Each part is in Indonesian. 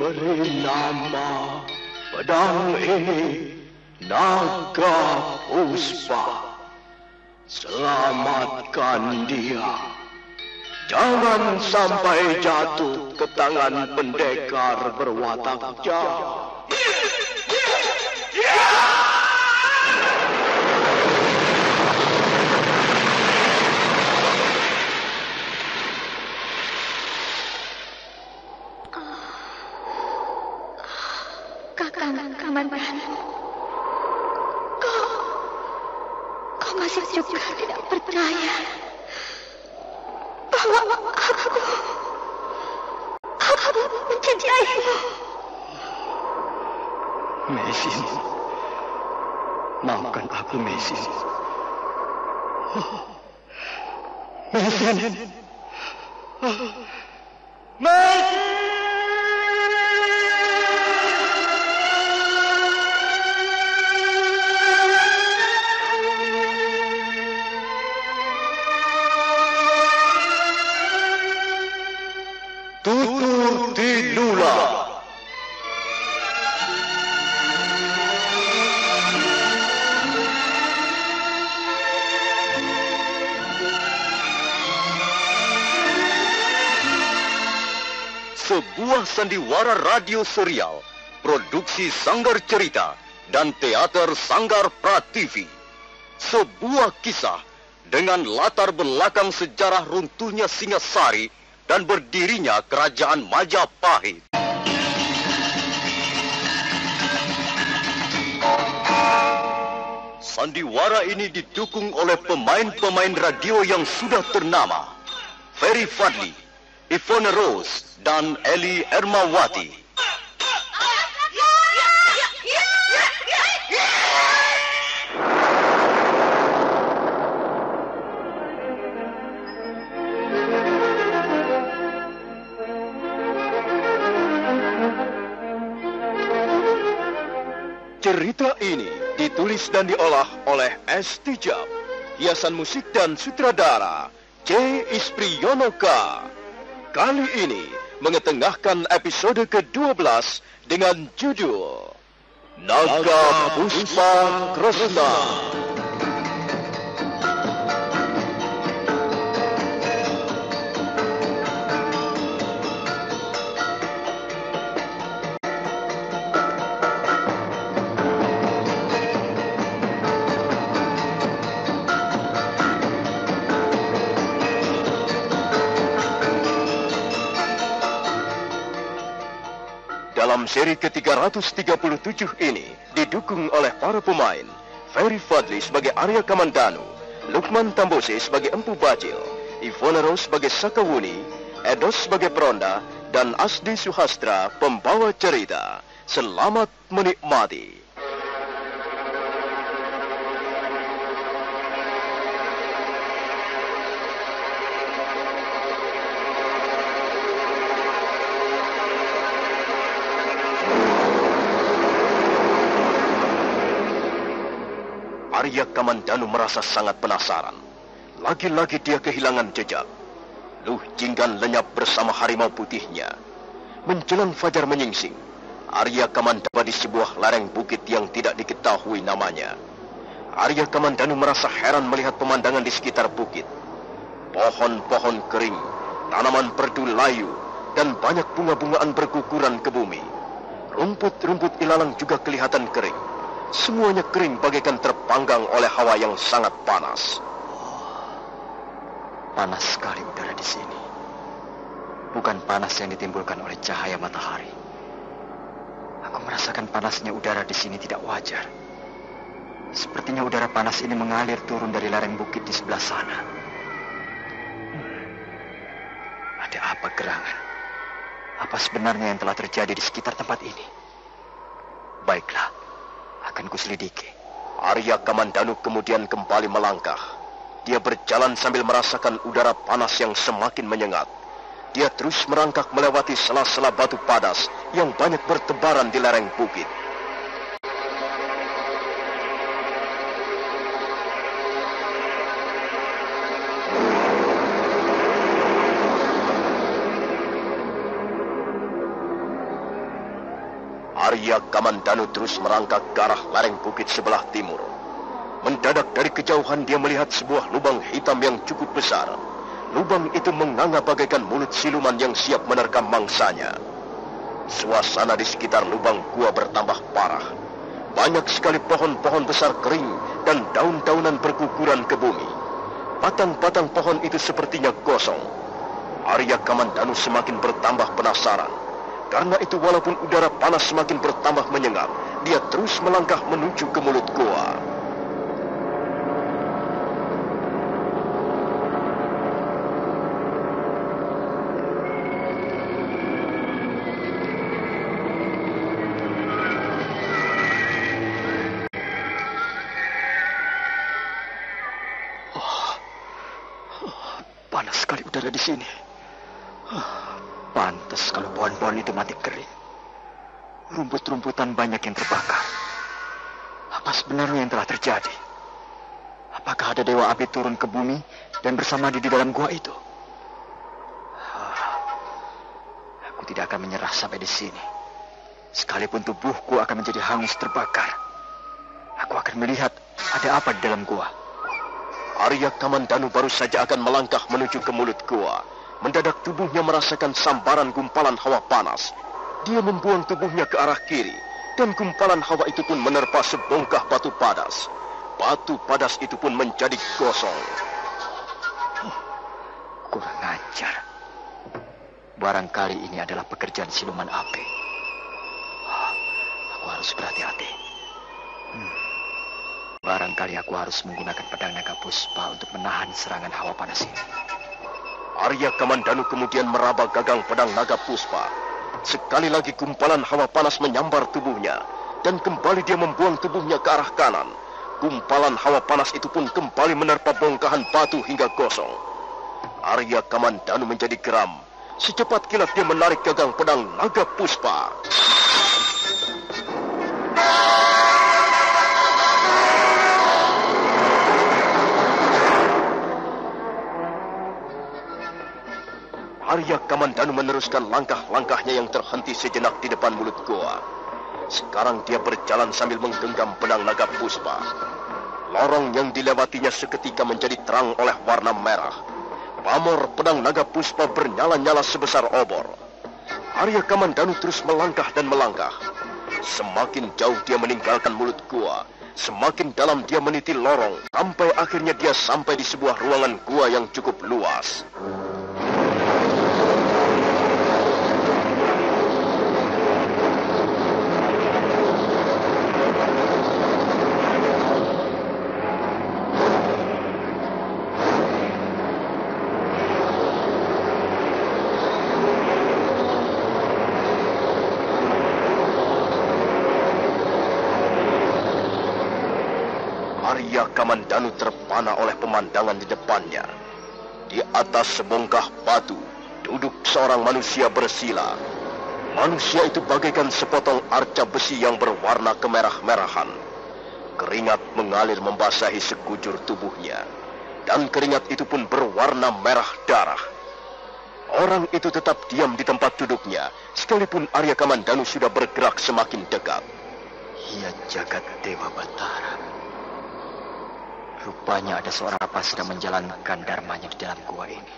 Beri nama pedang ini Naga Puspa. Selamatkan dia. Jangan sampai jatuh ke tangan pendekar berwatak jahat. Kakang Kamandanu, kau masih juga tidak percaya bahwa aku mencintaimu. Mesin, maafkan aku, Mesin. Mesin, Mesin. Tutur Tinula. Sebuah sandiwara radio serial, produksi Sanggar Cerita dan teater Sanggar Prativi. Sebuah kisah dengan latar belakang sejarah runtuhnya Singasari dan berdirinya Kerajaan Majapahit. Sandiwara ini didukung oleh pemain-pemain radio yang sudah ternama. Ferry Fadli, Ivone Rose, dan Eli Ermawati. Cerita ini ditulis dan diolah oleh S. Tijab, hiasan musik dan sutradara C. Ispriyonoka. Kali ini mengetengahkan episode ke-12 dengan judul Naga Puspa Kresna. Dalam seri ke-337 ini didukung oleh para pemain Ferry Fadli sebagai Arya Kamandanu, Lukman Tambose sebagai Empu Bajil, Ivone Rose sebagai Sakawuni, Edos sebagai Peronda, dan Asdi Suhastra pembawa cerita. Selamat menikmati. Arya Kamandanu merasa sangat penasaran. Lagi-lagi dia kehilangan jejak. Luh Jinggan lenyap bersama harimau putihnya. Menjelang fajar menyingsing, Arya Kamandanu di sebuah lereng bukit yang tidak diketahui namanya. Arya Kamandanu merasa heran melihat pemandangan di sekitar bukit. Pohon-pohon kering, tanaman perdu layu, dan banyak bunga-bungaan berguguran ke bumi. Rumput-rumput ilalang juga kelihatan kering. Semuanya kering bagaikan terpanggang oleh hawa yang sangat panas. Panas sekali udara di sini. Bukan panas yang ditimbulkan oleh cahaya matahari. Aku merasakan panasnya udara di sini tidak wajar. Sepertinya udara panas ini mengalir turun dari lereng bukit di sebelah sana. Ada apa gerangan? Apa sebenarnya yang telah terjadi di sekitar tempat ini? Baiklah. Akan kuselidiki. Arya Kamandanu kemudian kembali melangkah. Dia berjalan sambil merasakan udara panas yang semakin menyengat. Dia terus merangkak melewati sela-sela batu padas yang banyak bertebaran di lereng bukit. Arya Kamandanu terus merangkak ke arah lereng bukit sebelah timur. Mendadak dari kejauhan dia melihat sebuah lubang hitam yang cukup besar. Lubang itu menganga bagaikan mulut siluman yang siap menerkam mangsanya. Suasana di sekitar lubang gua bertambah parah. Banyak sekali pohon-pohon besar kering dan daun-daunan berguguran ke bumi. Batang-batang pohon itu sepertinya kosong. Arya Kamandanu semakin bertambah penasaran. Karena itu walaupun udara panas semakin bertambah menyengat, dia terus melangkah menuju ke mulut goa. Panas sekali udara di sini. Pantas kalau pohon-pohon itu mati kering. Rumput-rumputan banyak yang terbakar. Apa sebenarnya yang telah terjadi? Apakah ada dewa api turun ke bumi dan bersama di dalam gua itu? Aku tidak akan menyerah sampai di sini. Sekalipun tubuhku akan menjadi hangus terbakar. Aku akan melihat ada apa di dalam gua. Arya Kamandanu baru saja akan melangkah menuju ke mulut gua. Mendadak tubuhnya merasakan sambaran gumpalan hawa panas. Dia membuang tubuhnya ke arah kiri, dan gumpalan hawa itu pun menerpa sebongkah batu padas. Batu padas itu pun menjadi gosong. Kurang ajar. Barangkali ini adalah pekerjaan siluman api. Aku harus berhati-hati. Barangkali aku harus menggunakan pedang naga puspa untuk menahan serangan hawa panas ini. Arya Kamandanu kemudian meraba gagang pedang naga puspa. Sekali lagi gumpalan hawa panas menyambar tubuhnya, dan kembali dia membuang tubuhnya ke arah kanan. Gumpalan hawa panas itu pun kembali menerpa bongkahan batu hingga gosong. Arya Kamandanu menjadi geram. Secepat kilat dia menarik gagang pedang naga puspa. Arya Kamandanu meneruskan langkah-langkahnya yang terhenti sejenak di depan mulut goa. Sekarang dia berjalan sambil menggenggam pedang naga puspa. Lorong yang dilewatinya seketika menjadi terang oleh warna merah. Pamor pedang naga puspa bernyala-nyala sebesar obor. Arya Kamandanu terus melangkah dan melangkah. Semakin jauh dia meninggalkan mulut gua, semakin dalam dia meniti lorong, sampai akhirnya dia sampai di sebuah ruangan gua yang cukup luas. Arya Kamandanu terpana oleh pemandangan di depannya. Di atas sebongkah batu, duduk seorang manusia bersila. Manusia itu bagaikan sepotong arca besi yang berwarna kemerah-merahan. Keringat mengalir membasahi sekujur tubuhnya, dan keringat itu pun berwarna merah darah. Orang itu tetap diam di tempat duduknya, sekalipun Arya Kamandanu sudah bergerak semakin dekat. Ia jagat Dewa Batara. Rupanya ada seorang apa sedang menjalankan dharmanya di dalam gua ini.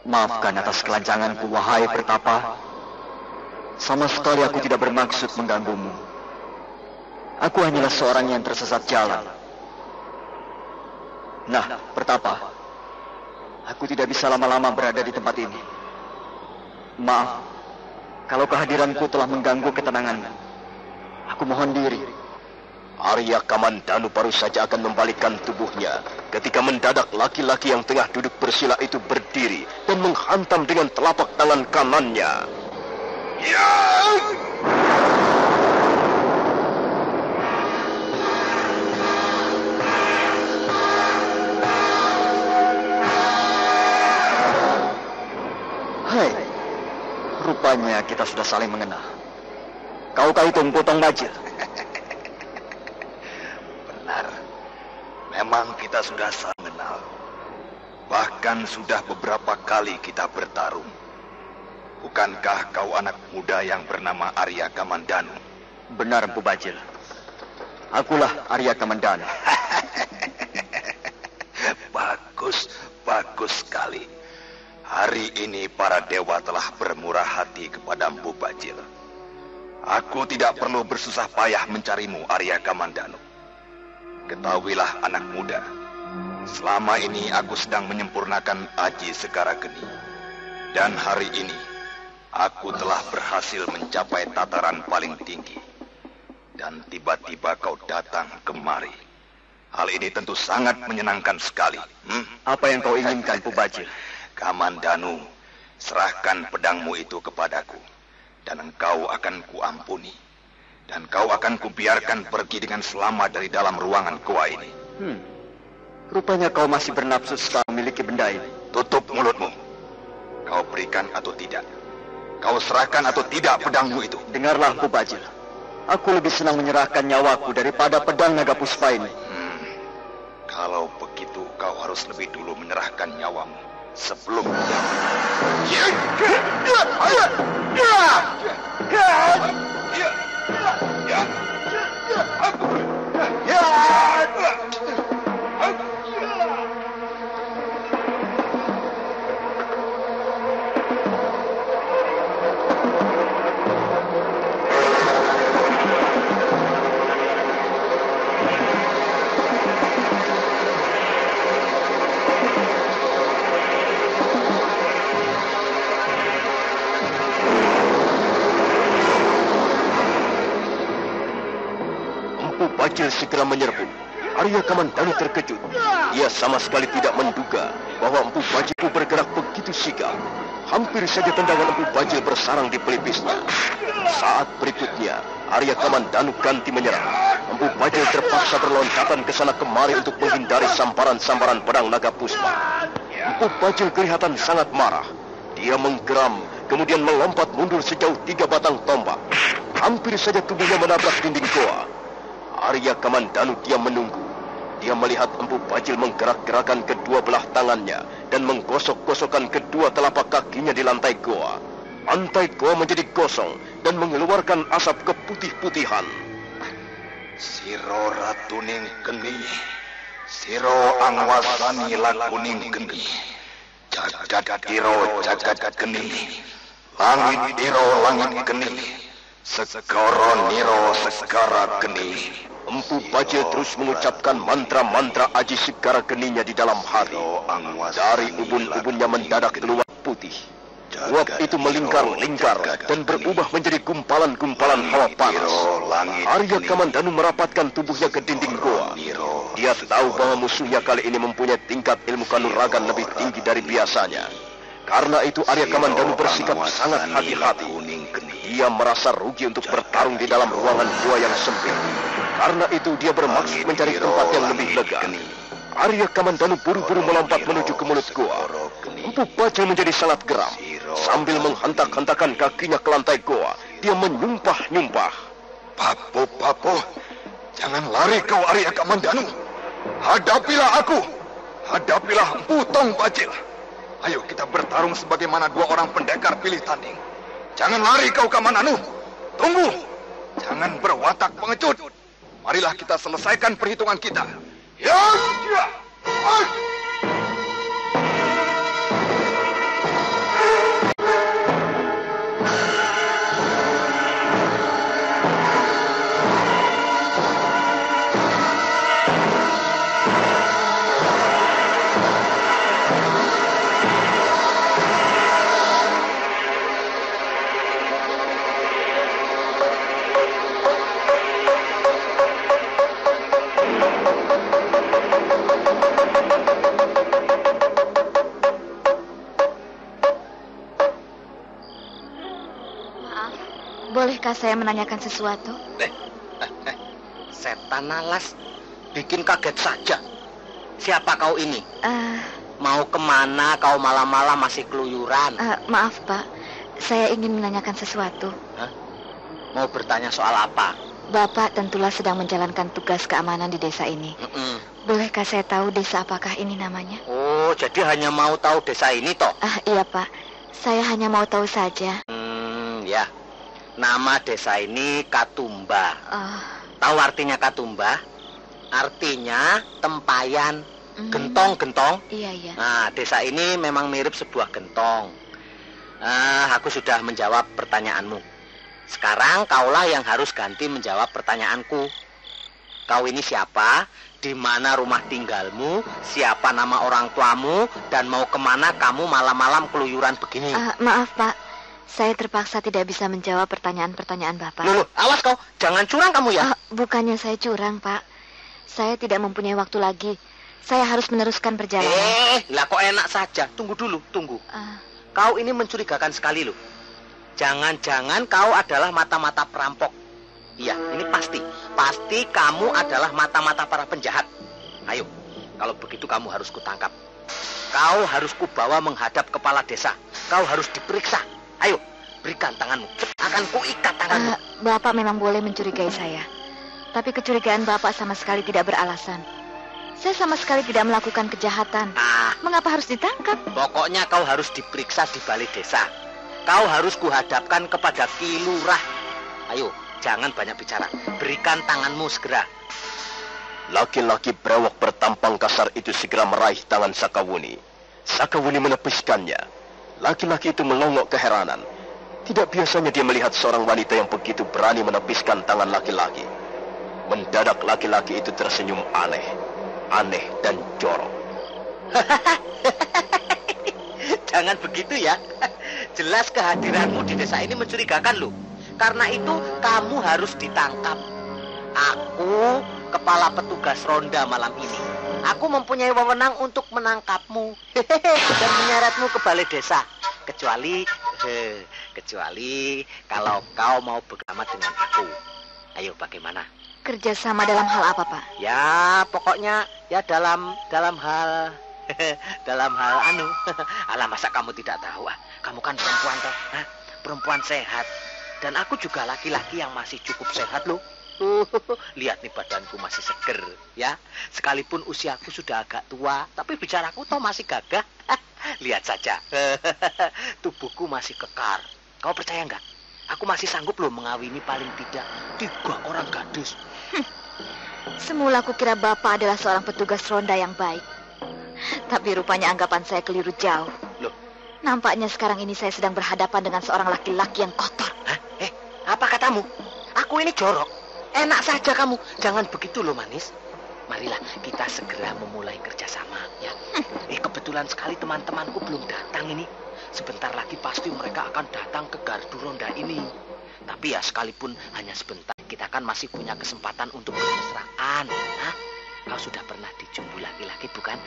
Maafkan atas kelancanganku, wahai Pertapa. Sama sekali aku tidak bermaksud mengganggumu. Aku hanyalah seorang yang tersesat jalan. Nah, Pertapa, aku tidak bisa lama-lama berada di tempat ini. Maaf, kalau kehadiranku telah mengganggu ketenanganmu. Aku mohon diri. Arya Kamandanu baru saja akan membalikkan tubuhnya ketika mendadak laki-laki yang tengah duduk bersila itu berdiri dan menghantam dengan telapak tangan kanannya. Ya! Hai, rupanya kita sudah saling mengenal. Kau hitung potong bajil. Memang kita sudah saling kenal. Bahkan sudah beberapa kali kita bertarung. Bukankah kau anak muda yang bernama Arya Kamandanu? Benar, Empu Bajil. Akulah Arya Kamandanu. Bagus, bagus sekali. Hari ini para dewa telah bermurah hati kepada Empu Bajil. Aku tidak perlu bersusah payah mencarimu, Arya Kamandanu. Ketahuilah anak muda, selama ini aku sedang menyempurnakan Aji Segara Geni. Dan hari ini, aku telah berhasil mencapai tataran paling tinggi. Dan tiba-tiba kau datang kemari. Hal ini tentu sangat menyenangkan sekali. Apa yang kau inginkan, Empu Bajil? Kamandanu, serahkan pedangmu itu kepadaku. Dan engkau akan kuampuni. Dan kau akan kubiarkan pergi dengan selamat dari dalam ruangan gua ini. Rupanya kau masih bernafsu sekali memiliki benda ini. Tutup mulutmu. Kau berikan atau tidak? Kau serahkan atau tidak pedangmu itu? Dengarlah, Empu Bajil. Aku lebih senang menyerahkan nyawaku daripada pedang naga puspa ini. Kalau begitu, kau harus lebih dulu menyerahkan nyawamu sebelum Bajil segera menyerbu. Arya Kamandanu terkejut. Ia sama sekali tidak menduga bahwa Empu Bajil bergerak begitu sigap. Hampir saja tendangan Empu Bajil bersarang di pelipisnya. Saat berikutnya, Arya Kamandanu ganti menyerang. Empu Bajil terpaksa berloncatan ke sana kemari untuk menghindari samparan-samparan pedang naga puspa. Empu Bajil kelihatan sangat marah. Dia menggeram, kemudian melompat mundur sejauh 3 batang tombak. Hampir saja tubuhnya menabrak dinding goa. Arya Kamandanu diam menunggu. Dia melihat Empu Bajil menggerak-gerakan kedua belah tangannya dan menggosok-gosokkan kedua telapak kakinya di lantai goa. Lantai goa menjadi gosong dan mengeluarkan asap keputih-putihan. Siro Ratuning Geni, Siro Angwasani Lakuning Geni, Jagat Diro Jagat Geni, Langit Diro Langit Geni, Segara Niro Segara Geni. Empu Bajil terus mengucapkan mantra-mantra Aji Segara Geninya di dalam hati. Dari ubun-ubunnya mendadak keluar putih. Uap itu melingkar-lingkar dan berubah menjadi gumpalan-gumpalan hawa panas. Arya Kamandanu merapatkan tubuhnya ke dinding goa. Dia tahu bahwa musuhnya kali ini mempunyai tingkat ilmu kanuragan lebih tinggi dari biasanya. Karena itu Arya Kamandanu bersikap sangat hati-hati. Dia merasa rugi untuk bertarung di dalam ruangan goa yang sempit. Karena itu dia bermaksud mencari tempat yang lebih lega. Arya Kamandanu buru-buru melompat menuju ke mulut goa. Empu Bajil menjadi sangat geram. Sambil menghentak-hentakan kakinya ke lantai goa, dia menyumpah-nyumpah. Papo, jangan lari kau Arya Kamandanu. Hadapilah aku. Hadapilah Empu Tong Bajil. Ayo kita bertarung sebagaimana 2 orang pendekar pilih tanding. Jangan lari kau Kamandanu. Tunggu. Jangan berwatak pengecut. Marilah kita selesaikan perhitungan kita. Ya. Bolehkah saya menanyakan sesuatu? Setan alas, bikin kaget saja. Siapa kau ini? Mau kemana kau malam-malam masih keluyuran? Maaf, Pak. Saya ingin menanyakan sesuatu. Hah? Mau bertanya soal apa? Bapak tentulah sedang menjalankan tugas keamanan di desa ini. Bolehkah saya tahu desa apakah ini namanya? Oh, jadi hanya mau tahu desa ini toh? Iya, Pak. Saya hanya mau tahu saja. Ya. Nama desa ini Katumba. Tahu artinya Katumba? Artinya tempayan, gentong-gentong. Iya. Nah, desa ini memang mirip sebuah gentong. Aku sudah menjawab pertanyaanmu. Sekarang kaulah yang harus ganti menjawab pertanyaanku. Kau ini siapa? Di mana rumah tinggalmu? Siapa nama orang tuamu? Dan mau kemana kamu malam-malam keluyuran begini? Maaf, Pak. Saya terpaksa tidak bisa menjawab pertanyaan-pertanyaan Bapak. Loh, awas kau. Jangan curang kamu ya. Bukannya saya curang, Pak. Saya tidak mempunyai waktu lagi. Saya harus meneruskan perjalanan. Lah kok enak saja. Tunggu dulu, tunggu. Kau ini mencurigakan sekali loh. Jangan-jangan kau adalah mata-mata perampok. Iya, ini pasti. Pasti kamu adalah mata-mata para penjahat. Ayo, kalau begitu kamu harus kutangkap. Kau harus kubawa menghadap kepala desa. Kau harus diperiksa. Ayo, berikan tanganmu. Akan kuikat tanganmu. Bapak memang boleh mencurigai saya. Tapi kecurigaan Bapak sama sekali tidak beralasan. Saya sama sekali tidak melakukan kejahatan. Mengapa harus ditangkap? Pokoknya kau harus diperiksa di balai desa. Kau harus kuhadapkan kepada Ki Lurah. Ayo, jangan banyak bicara. Berikan tanganmu segera. Laki-laki brewok bertampang kasar itu segera meraih tangan Sakawuni. Sakawuni menepiskannya. Laki-laki itu melongok keheranan. Tidak biasanya dia melihat seorang wanita yang begitu berani menepiskan tangan laki-laki. Mendadak laki-laki itu tersenyum aneh dan jorok. Jangan begitu ya. Jelas kehadiranmu di desa ini mencurigakan loh. Karena itu kamu harus ditangkap. Aku kepala petugas ronda malam ini. Aku mempunyai wewenang untuk menangkapmu dan menyeretmu ke balai desa. Kecuali kalau kau mau bersama dengan aku. Ayo, bagaimana? Kerjasama dalam hal apa, Pak? Ya, pokoknya ya dalam hal Alah, masa kamu tidak tahu? Kamu kan perempuan toh, perempuan sehat. Dan aku juga laki-laki yang masih cukup sehat loh. Lihat nih, badanku masih seger ya. Sekalipun usiaku sudah agak tua, tapi bicaraku toh masih gagah. Lihat saja. Tubuhku masih kekar. Kau percaya nggak? Aku masih sanggup loh mengawini paling tidak 3 orang gadis. Semula aku kira Bapak adalah seorang petugas ronda yang baik. Tapi rupanya anggapan saya keliru jauh. Loh? Nampaknya sekarang ini saya sedang berhadapan dengan seorang laki-laki yang kotor. Apa katamu? Aku ini jorok. Enak saja kamu. Jangan begitu loh, manis. Marilah kita segera memulai kerjasama ya. Kebetulan sekali teman-temanku belum datang ini. Sebentar lagi pasti mereka akan datang ke gardu ronda ini. Tapi ya sekalipun hanya sebentar, kita kan masih punya kesempatan untuk bermesraan. Kau sudah pernah dijumbu laki-laki bukan?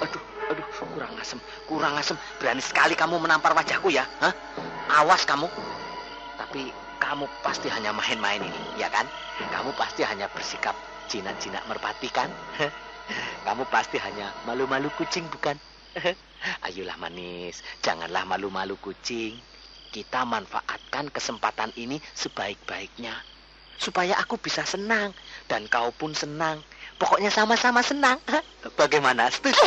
Aduh, kurang asem. Berani sekali kamu menampar wajahku ya. Awas kamu. Tapi kamu pasti hanya main-main ini, ya kan? Kamu pasti hanya bersikap jinak-jinak merpati kan? Kamu pasti hanya malu-malu kucing bukan? Ayolah manis, janganlah malu-malu kucing. Kita manfaatkan kesempatan ini sebaik-baiknya. Supaya aku bisa senang, dan kau pun senang. Pokoknya sama-sama senang. Bagaimana? Setuju?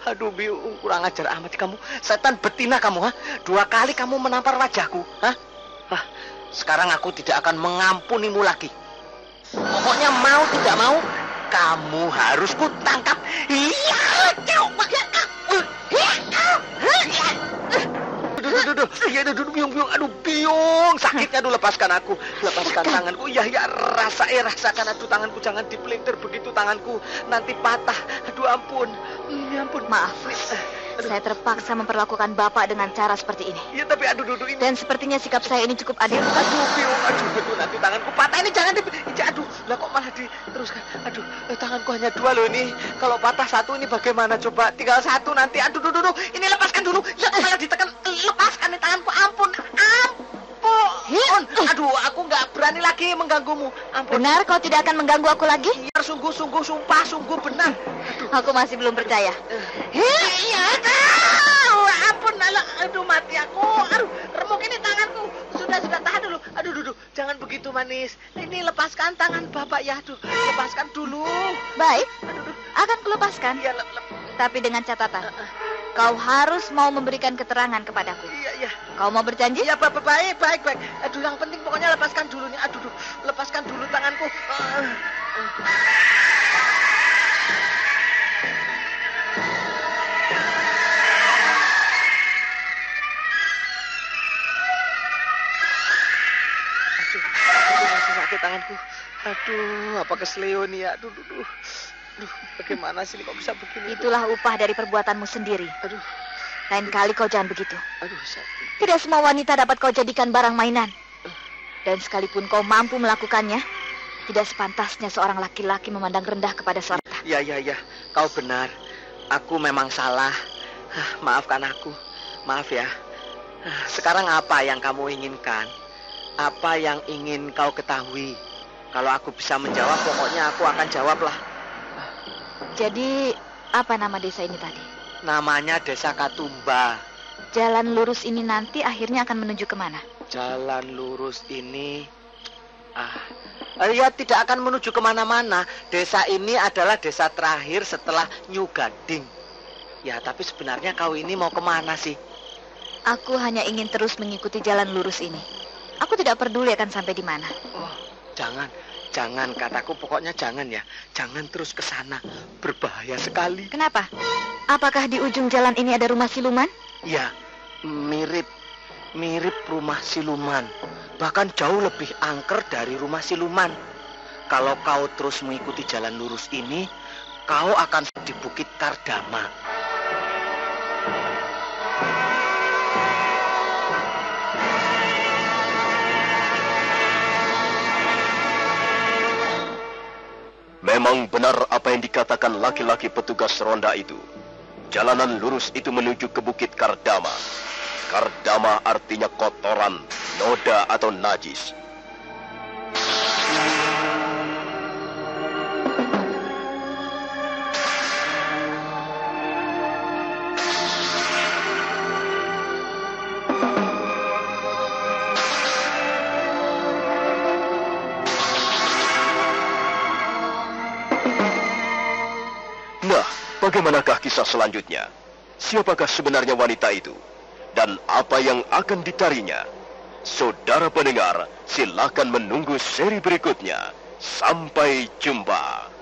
Aduh biung, kurang ajar amat kamu. Setan betina kamu, 2 kali kamu menampar wajahku, sekarang aku tidak akan mengampunimu lagi. Pokoknya mau tidak mau, kamu harus kutangkap. Aduh, biung, sakitnya. Aduh, lepaskan aku, lepaskan tanganku. Ya, rasakan. Aduh, tanganku jangan dipelintir begitu tanganku, nanti patah. Aduh, ampun. Maaf, saya terpaksa memperlakukan Bapak dengan cara seperti ini. Ya, tapi aduh ini. Dan sepertinya sikap saya ini cukup adil. Aduh, biung, nanti tanganku patah ini, jangan aduh, lah kok malah diteruskan. Aduh, tanganku hanya 2 loh ini. Kalau patah 1 ini bagaimana coba? Tinggal 1 nanti. Aduh, ini lepaskan dulu. Ya, malah ditekan. Lepaskan nih tanganku. Ampun. Aduh, aku nggak berani lagi mengganggumu. Ampun. Benar kau tidak akan mengganggu aku lagi? Iya, sungguh, sumpah, sungguh benar. Aku masih belum percaya. Iya, ampun, aduh mati aku. Aduh, remuk ini tanganku. Sudah tahan dulu. Aduh, jangan begitu manis. Ini lepaskan tangan Bapak ya. Aduh, lepaskan dulu. Baik, akan kulepaskan. Iya, Tapi dengan catatan, kau harus mau memberikan keterangan kepadaku. Iya. Kau mau berjanji? Iya, baik. Aduh, yang penting pokoknya lepaskan dulu nih. Aduh, lepaskan dulu tanganku. Aduh, masih sakit tanganku. Aduh, apa kesleo nih ya? Aduh, bagaimana sih ini kok bisa begini? Itulah upah dari perbuatanmu sendiri. Aduh. Lain kali kau jangan begitu. Aduh, sakit. Tidak semua wanita dapat kau jadikan barang mainan. Dan sekalipun kau mampu melakukannya, tidak sepantasnya seorang laki-laki memandang rendah kepada seorang wanita. Iya. Kau benar. Aku memang salah. Maafkan aku. Maaf ya. Sekarang apa yang kamu inginkan? Apa yang ingin kau ketahui? Kalau aku bisa menjawab, pokoknya aku akan jawablah. Jadi, apa nama desa ini tadi? Namanya Desa Katumba. Jalan lurus ini nanti akhirnya akan menuju kemana? Jalan lurus ini... ya tidak akan menuju kemana-mana. Desa ini adalah desa terakhir setelah New Gading. Ya, tapi sebenarnya kau ini mau kemana sih? Aku hanya ingin terus mengikuti jalan lurus ini. Aku tidak peduli akan sampai di mana. Oh, jangan kataku, pokoknya jangan ya. Jangan terus ke sana. Berbahaya sekali. Kenapa? Apakah di ujung jalan ini ada rumah siluman? Ya, mirip rumah siluman. Bahkan jauh lebih angker dari rumah siluman. Kalau kau terus mengikuti jalan lurus ini, kau akan di Bukit Kardama. Memang benar apa yang dikatakan laki-laki petugas ronda itu. Jalanan lurus itu menuju ke Bukit Kardama. Kardama artinya kotoran, noda atau najis. Bagaimanakah kisah selanjutnya? Siapakah sebenarnya wanita itu? Dan apa yang akan ditarinya? Saudara pendengar, silakan menunggu seri berikutnya. Sampai jumpa.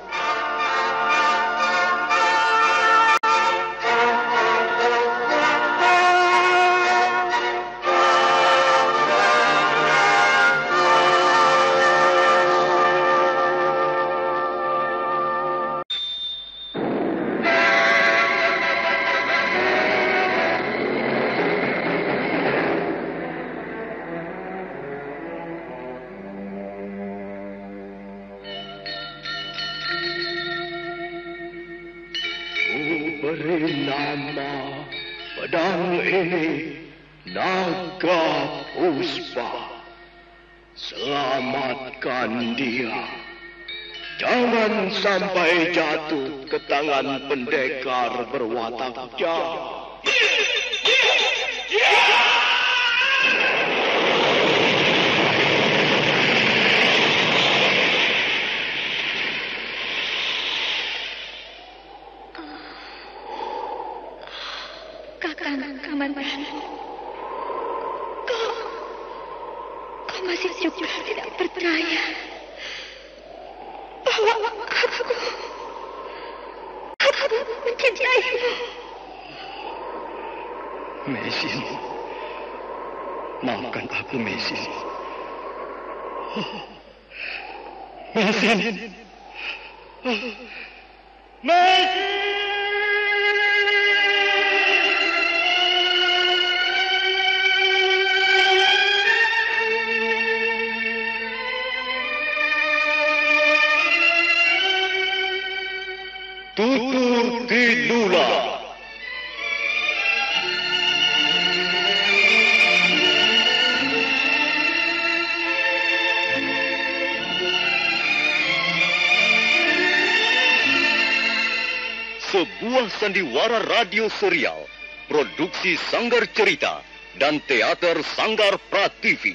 Beri nama pedang ini Naga Puspa. Selamatkan dia. Jangan sampai jatuh ke tangan pendekar berwatak jahat. Kamandan, kau masih juga tidak percaya bahwa aku mencintaimu. Mesin, maafkan aku, Mesin. Mesin, Mesin. Tutur Kidula. Sebuah sandiwara radio serial, produksi Sanggar Cerita dan Teater Sanggar Prativi.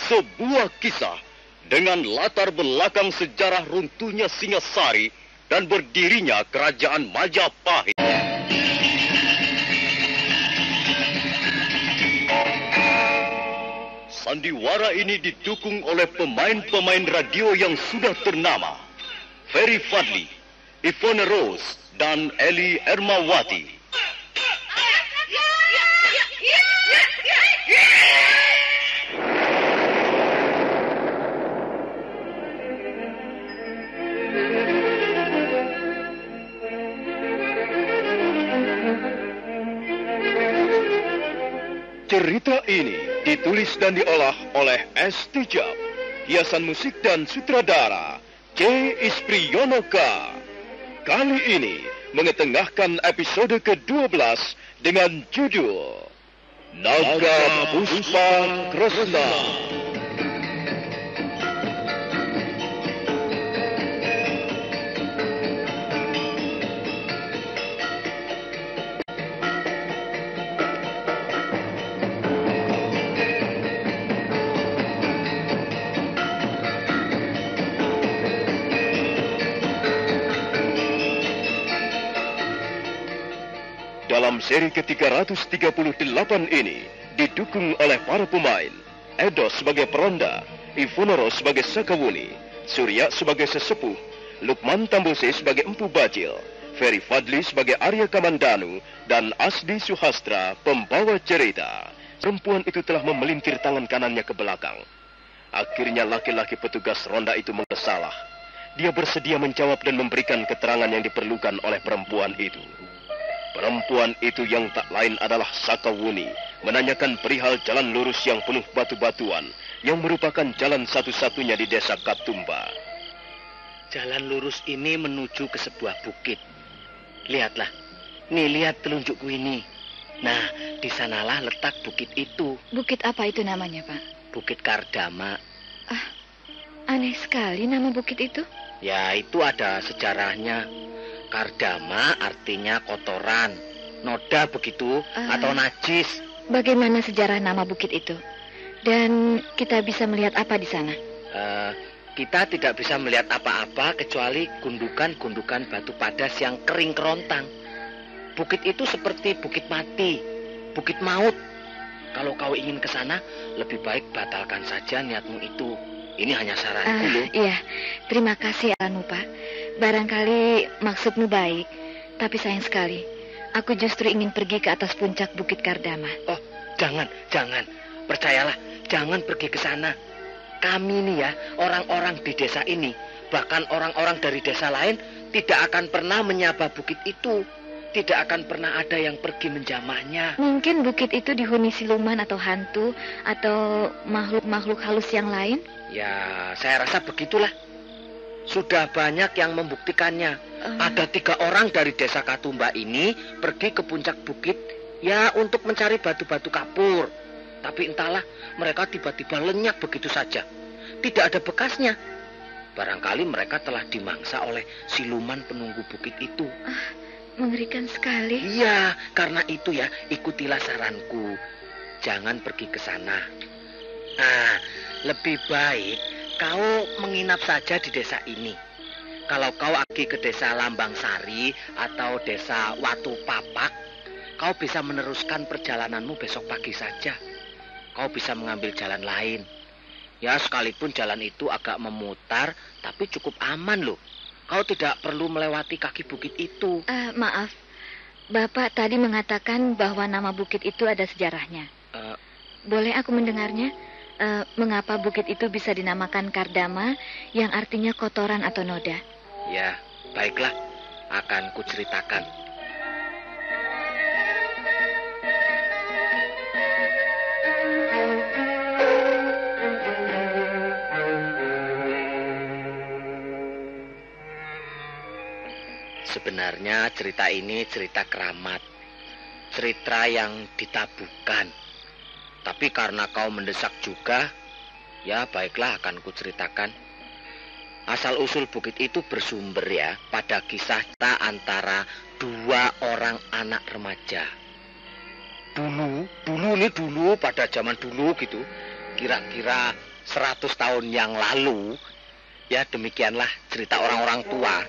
Sebuah kisah dengan latar belakang sejarah runtuhnya Singasari dan berdirinya kerajaan Majapahit. Sandiwara ini didukung oleh pemain-pemain radio yang sudah ternama. Ferry Fadli, Ivone Rose, dan Eli Ermawati. Cerita ini ditulis dan diolah oleh S. Tijab, hiasan musik dan sutradara C. Ispriyonoka. Kali ini mengetengahkan episode ke-12 dengan judul Naga Puspa Kresna. Dalam seri ke-338 ini didukung oleh para pemain Edos sebagai Peronda, Ivone Rose sebagai Sakawuni, Surya sebagai Sesepuh, Lukman Tambusi sebagai Empu Bajil, Ferry Fadli sebagai Arya Kamandanu, dan Asdi Suhastra pembawa cerita. Perempuan itu telah memelintir tangan kanannya ke belakang. Akhirnya laki-laki petugas ronda itu mengesalah. Dia bersedia menjawab dan memberikan keterangan yang diperlukan oleh perempuan itu. Perempuan itu yang tak lain adalah Sakawuni, menanyakan perihal jalan lurus yang penuh batu-batuan, yang merupakan jalan satu-satunya di desa Katumba. Jalan lurus ini menuju ke sebuah bukit. Lihatlah, nih lihat telunjukku ini. Nah, di sanalah letak bukit itu. Bukit apa itu namanya, Pak? Bukit Kardama. Ah, aneh sekali nama bukit itu. Ya, itu ada sejarahnya. Kardama artinya kotoran, noda begitu, atau najis. Bagaimana sejarah nama bukit itu? Dan kita bisa melihat apa di sana? Kita tidak bisa melihat apa-apa kecuali gundukan-gundukan batu padas yang kering kerontang. Bukit itu seperti bukit mati, bukit maut. Kalau kau ingin ke sana, lebih baik batalkan saja niatmu itu. Ini hanya saranku loh. Iya, terima kasih Anu, Pak. Barangkali maksudmu baik, tapi sayang sekali. Aku justru ingin pergi ke atas puncak Bukit Kardama. Oh, jangan. Percayalah, jangan pergi ke sana. Kami nih ya, orang-orang di desa ini, bahkan orang-orang dari desa lain, tidak akan pernah menyaba bukit itu. Tidak akan pernah ada yang pergi menjamahnya. Mungkin bukit itu dihuni siluman atau hantu, atau makhluk-makhluk halus yang lain? Ya, saya rasa begitulah. Sudah banyak yang membuktikannya. Ada 3 orang dari desa Katumba ini pergi ke puncak bukit ya untuk mencari batu-batu kapur. Tapi entahlah, mereka tiba-tiba lenyap begitu saja. Tidak ada bekasnya. Barangkali mereka telah dimangsa oleh siluman penunggu bukit itu. Mengerikan sekali. Iya, karena itu ya, ikutilah saranku. Jangan pergi ke sana. Nah, lebih baik kau menginap saja di desa ini. Kalau kau pergi ke desa Lambang Sari atau desa Watu Papak, kau bisa meneruskan perjalananmu besok pagi saja. Kau bisa mengambil jalan lain. Ya, sekalipun jalan itu agak memutar, tapi cukup aman loh. Kau tidak perlu melewati kaki bukit itu. Maaf, Bapak tadi mengatakan bahwa nama bukit itu ada sejarahnya. Boleh aku mendengarnya? Mengapa bukit itu bisa dinamakan Kardama, yang artinya kotoran atau noda? Ya, baiklah. Akan kuceritakan. Sebenarnya cerita ini cerita keramat. Cerita yang ditabuhkan. Tapi karena kau mendesak juga, ya baiklah akan kuceritakan. Asal-usul bukit itu bersumber ya pada kisah cinta antara 2 orang anak remaja. Dulu pada zaman dulu gitu, kira-kira 100 tahun yang lalu, Ya, demikianlah cerita orang-orang tua.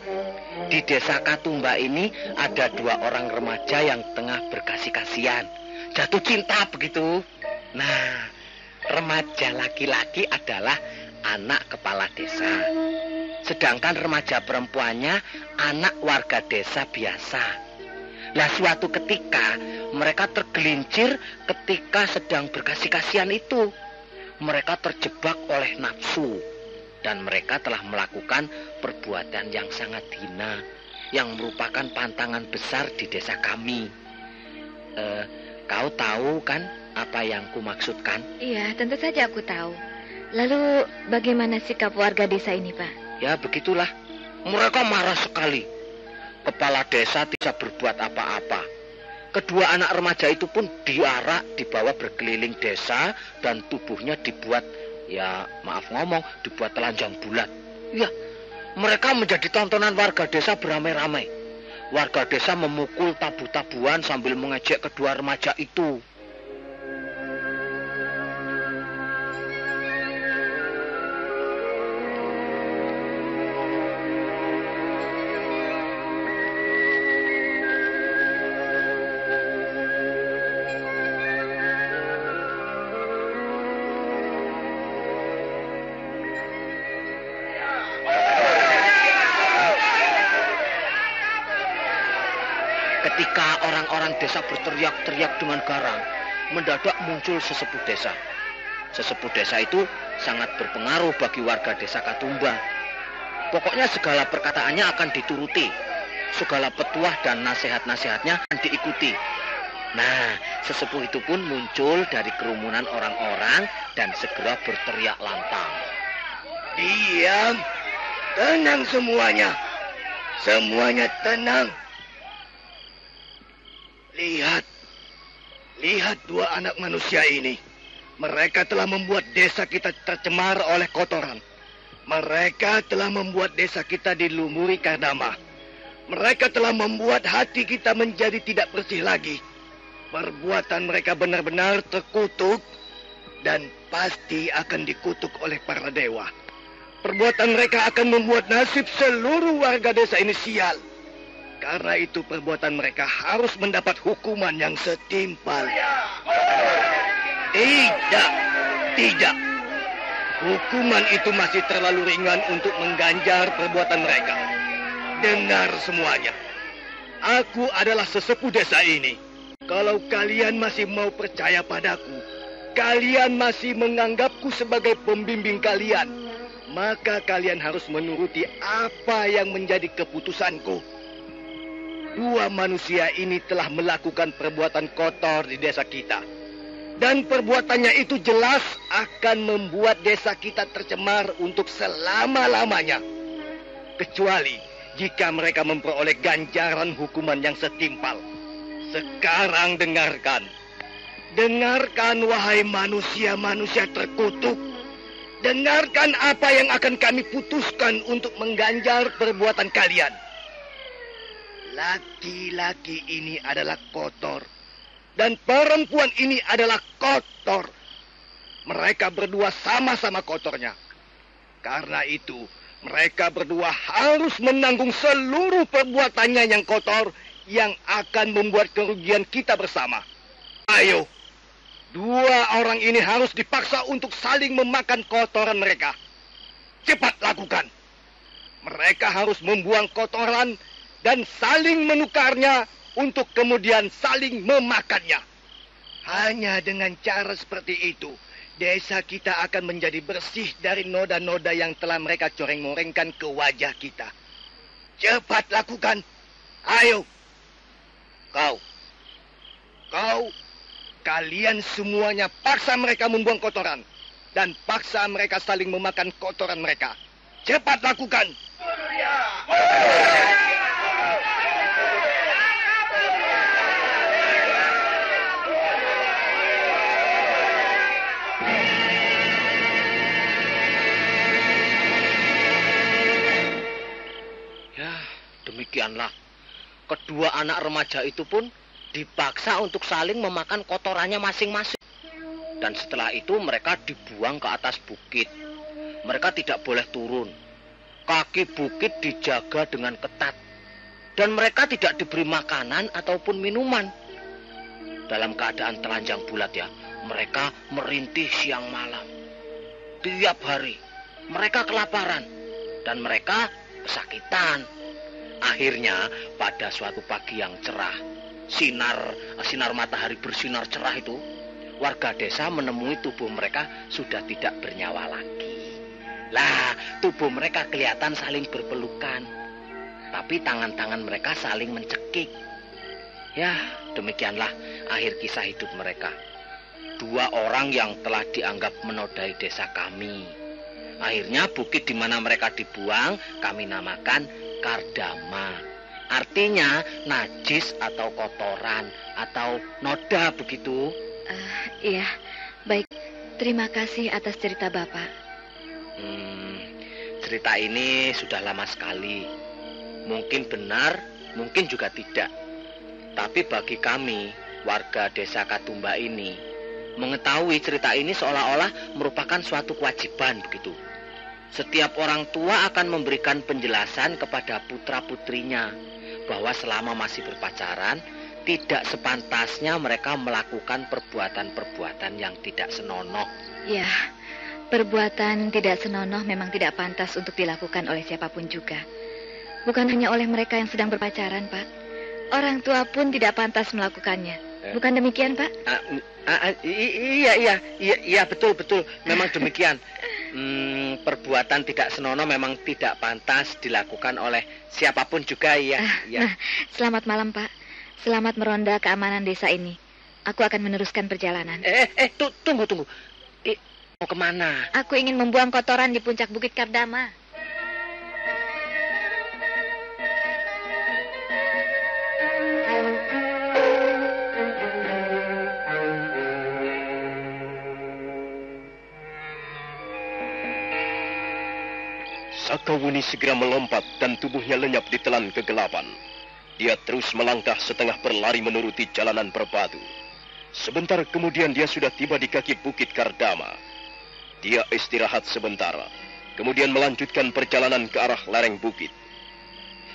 Di desa Katumba ini ada 2 orang remaja yang tengah berkasih-kasihan. Jatuh cinta begitu. Nah, remaja laki-laki adalah anak kepala desa. Sedangkan remaja perempuannya anak warga desa biasa. Lah suatu ketika mereka tergelincir ketika sedang berkasih-kasihan itu. Mereka terjebak oleh nafsu. Dan mereka telah melakukan perbuatan yang sangat hina, yang merupakan pantangan besar di desa kami. Kau tahu kan apa yang kumaksudkan? Iya, tentu saja aku tahu. Lalu bagaimana sikap warga desa ini, Pak? Ya, begitulah. Mereka marah sekali. Kepala desa tidak berbuat apa-apa. Kedua anak remaja itu pun diarak, dibawa berkeliling desa, dan tubuhnya dibuat, ya maaf ngomong, dibuat telanjang bulat. Ya, mereka menjadi tontonan warga desa beramai-ramai. Warga desa memukul tabu-tabuan sambil mengejek kedua remaja itu. Ketika orang-orang desa berteriak-teriak dengan garang, mendadak muncul sesepuh desa. Sesepuh desa itu sangat berpengaruh bagi warga desa Katumba. Pokoknya segala perkataannya akan dituruti. Segala petuah dan nasihat-nasihatnya akan diikuti. Nah, sesepuh itu pun muncul dari kerumunan orang-orang dan segera berteriak lantang. Diam, tenang semuanya. Semuanya tenang. Lihat 2 anak manusia ini. Mereka telah membuat desa kita tercemar oleh kotoran. Mereka telah membuat desa kita dilumuri kardama. Mereka telah membuat hati kita menjadi tidak bersih lagi. Perbuatan mereka benar-benar terkutuk dan pasti akan dikutuk oleh para dewa. Perbuatan mereka akan membuat nasib seluruh warga desa ini sial. Karena itu perbuatan mereka harus mendapat hukuman yang setimpal. Tidak. Hukuman itu masih terlalu ringan untuk mengganjar perbuatan mereka. Dengar semuanya. Aku adalah sesepuh desa ini. Kalau kalian masih mau percaya padaku, kalian masih menganggapku sebagai pembimbing kalian, maka kalian harus menuruti apa yang menjadi keputusanku. 2 manusia ini telah melakukan perbuatan kotor di desa kita. Dan perbuatannya itu jelas akan membuat desa kita tercemar untuk selama-lamanya. Kecuali jika mereka memperoleh ganjaran hukuman yang setimpal. Sekarang dengarkan. Dengarkan wahai manusia-manusia terkutuk. Dengarkan apa yang akan kami putuskan untuk mengganjar perbuatan kalian. Laki-laki ini adalah kotor. Dan perempuan ini adalah kotor. Mereka berdua sama-sama kotornya. Karena itu, mereka berdua harus menanggung seluruh perbuatannya yang kotor yang akan membuat kerugian kita bersama. Ayo, 2 orang ini harus dipaksa untuk saling memakan kotoran mereka. Cepat lakukan. Mereka harus membuang kotoran dan saling menukarnya untuk kemudian saling memakannya. Hanya dengan cara seperti itu, desa kita akan menjadi bersih dari noda-noda yang telah mereka coreng-morengkan ke wajah kita. Cepat lakukan. Ayo. Kalian semuanya paksa mereka membuang kotoran. Dan paksa mereka saling memakan kotoran mereka. Cepat lakukan. Demikianlah, kedua anak remaja itu pun dipaksa untuk saling memakan kotorannya masing-masing. Dan setelah itu mereka dibuang ke atas bukit. Mereka tidak boleh turun. kaki bukit dijaga dengan ketat. Dan mereka tidak diberi makanan ataupun minuman. Dalam keadaan telanjang bulat ya, mereka merintih siang malam. Tiap hari, mereka kelaparan. Dan mereka kesakitan. Akhirnya, pada suatu pagi yang cerah, sinar matahari bersinar cerah itu, warga desa menemui tubuh mereka sudah tidak bernyawa lagi. Lah, tubuh mereka kelihatan saling berpelukan. Tapi tangan-tangan mereka saling mencekik. Ya, demikianlah akhir kisah hidup mereka. 2 orang yang telah dianggap menodai desa kami. Akhirnya bukit di mana mereka dibuang kami namakan Kardama. Artinya najis atau kotoran atau noda begitu. Iya, baik. Terima kasih atas cerita Bapak. Cerita ini sudah lama sekali. Mungkin benar, mungkin juga tidak. Tapi bagi kami, warga desa Katumba ini, mengetahui cerita ini seolah-olah merupakan suatu kewajiban begitu. Setiap orang tua akan memberikan penjelasan kepada putra-putrinya bahwa selama masih berpacaran, tidak sepantasnya mereka melakukan perbuatan-perbuatan yang tidak senonoh. Ya, perbuatan tidak senonoh memang tidak pantas untuk dilakukan oleh siapapun juga. Bukan hanya oleh mereka yang sedang berpacaran, Pak. Orang tua pun tidak pantas melakukannya. Bukan demikian, Pak? Iya, betul. Memang demikian. Perbuatan tidak senonoh memang tidak pantas dilakukan oleh siapapun juga, ya. Nah, selamat malam, Pak. Selamat meronda keamanan desa ini. Aku akan meneruskan perjalanan. Tunggu. Mau kemana? Aku ingin membuang kotoran di puncak Bukit Kardama. Sakawuni segera melompat dan tubuhnya lenyap di telan kegelapan. Dia terus melangkah setengah berlari menuruti jalanan berbatu. Sebentar kemudian dia sudah tiba di kaki Bukit Kardama. Dia istirahat sebentar, kemudian melanjutkan perjalanan ke arah lereng bukit.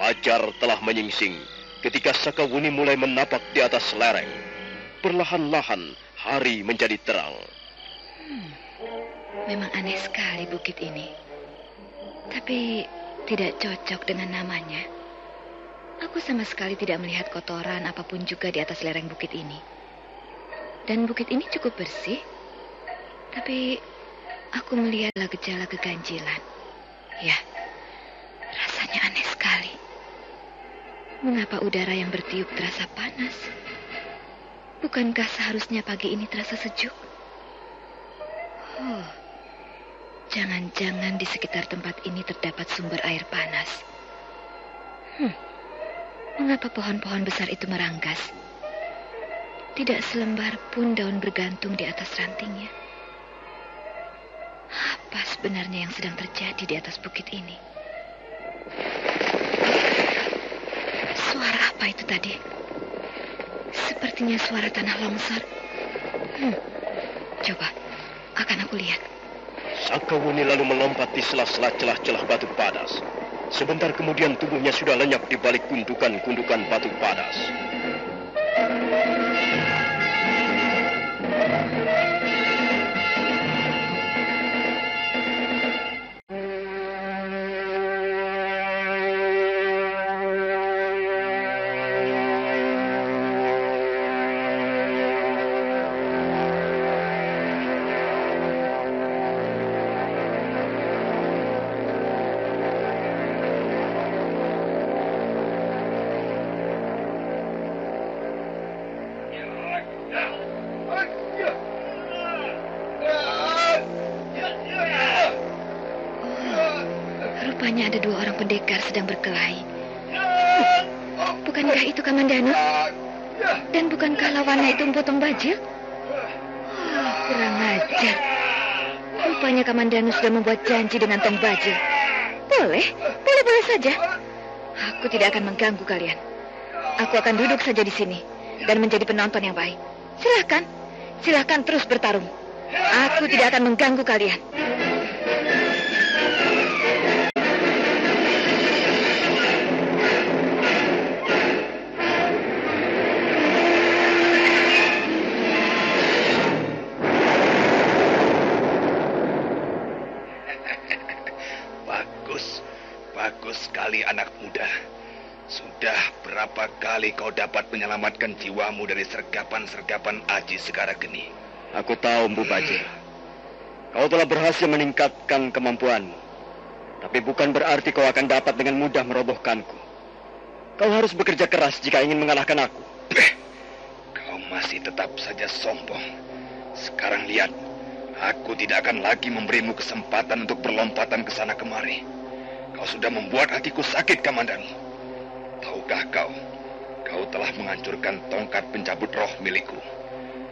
Fajar telah menyingsing ketika Sakawuni mulai menapak di atas lereng. Perlahan-lahan hari menjadi terang. Memang aneh sekali bukit ini. Tapi tidak cocok dengan namanya. Aku sama sekali tidak melihat kotoran apapun juga di atas lereng bukit ini. Dan bukit ini cukup bersih. Tapi aku melihatlah gejala keganjilan. Ya, rasanya aneh sekali. Mengapa udara yang bertiup terasa panas? Bukankah seharusnya pagi ini terasa sejuk? Jangan-jangan di sekitar tempat ini terdapat sumber air panas. Mengapa pohon-pohon besar itu meranggas? Tidak selembar pun daun bergantung di atas rantingnya. Apa sebenarnya yang sedang terjadi di atas bukit ini? Suara apa itu tadi? Sepertinya suara tanah longsor. Coba, akan aku lihat. Sakawuni lalu melompat di sela-sela celah-celah batu padas. Sebentar kemudian tubuhnya sudah lenyap di balik gundukan-gundukan batu padas. Rupanya ada 2 orang pendekar sedang berkelahi. Bukankah itu Kamandanu? Dan bukankah lawannya itu Empu Tong Bajil? Kurang ajar. Rupanya Kamandanu sudah membuat janji dengan Tong Bajil. Boleh saja. Aku tidak akan mengganggu kalian. Aku akan duduk saja di sini dan menjadi penonton yang baik. Silahkan terus bertarung. Aku tidak akan mengganggu kalian. sekali kau dapat menyelamatkan jiwamu dari sergapan-sergapan Aji Segarageni. Aku tahu, Mpu Bajil. Kau telah berhasil meningkatkan kemampuanmu. Tapi bukan berarti kau akan dapat dengan mudah merobohkanku. Kau harus bekerja keras jika ingin mengalahkan aku. Kau masih tetap saja sombong. Sekarang lihat, aku tidak akan lagi memberimu kesempatan untuk berlompatan ke sana kemari. Kau sudah membuat hatiku sakit, Kamandanu. Tahukah kau telah menghancurkan tongkat pencabut roh milikku.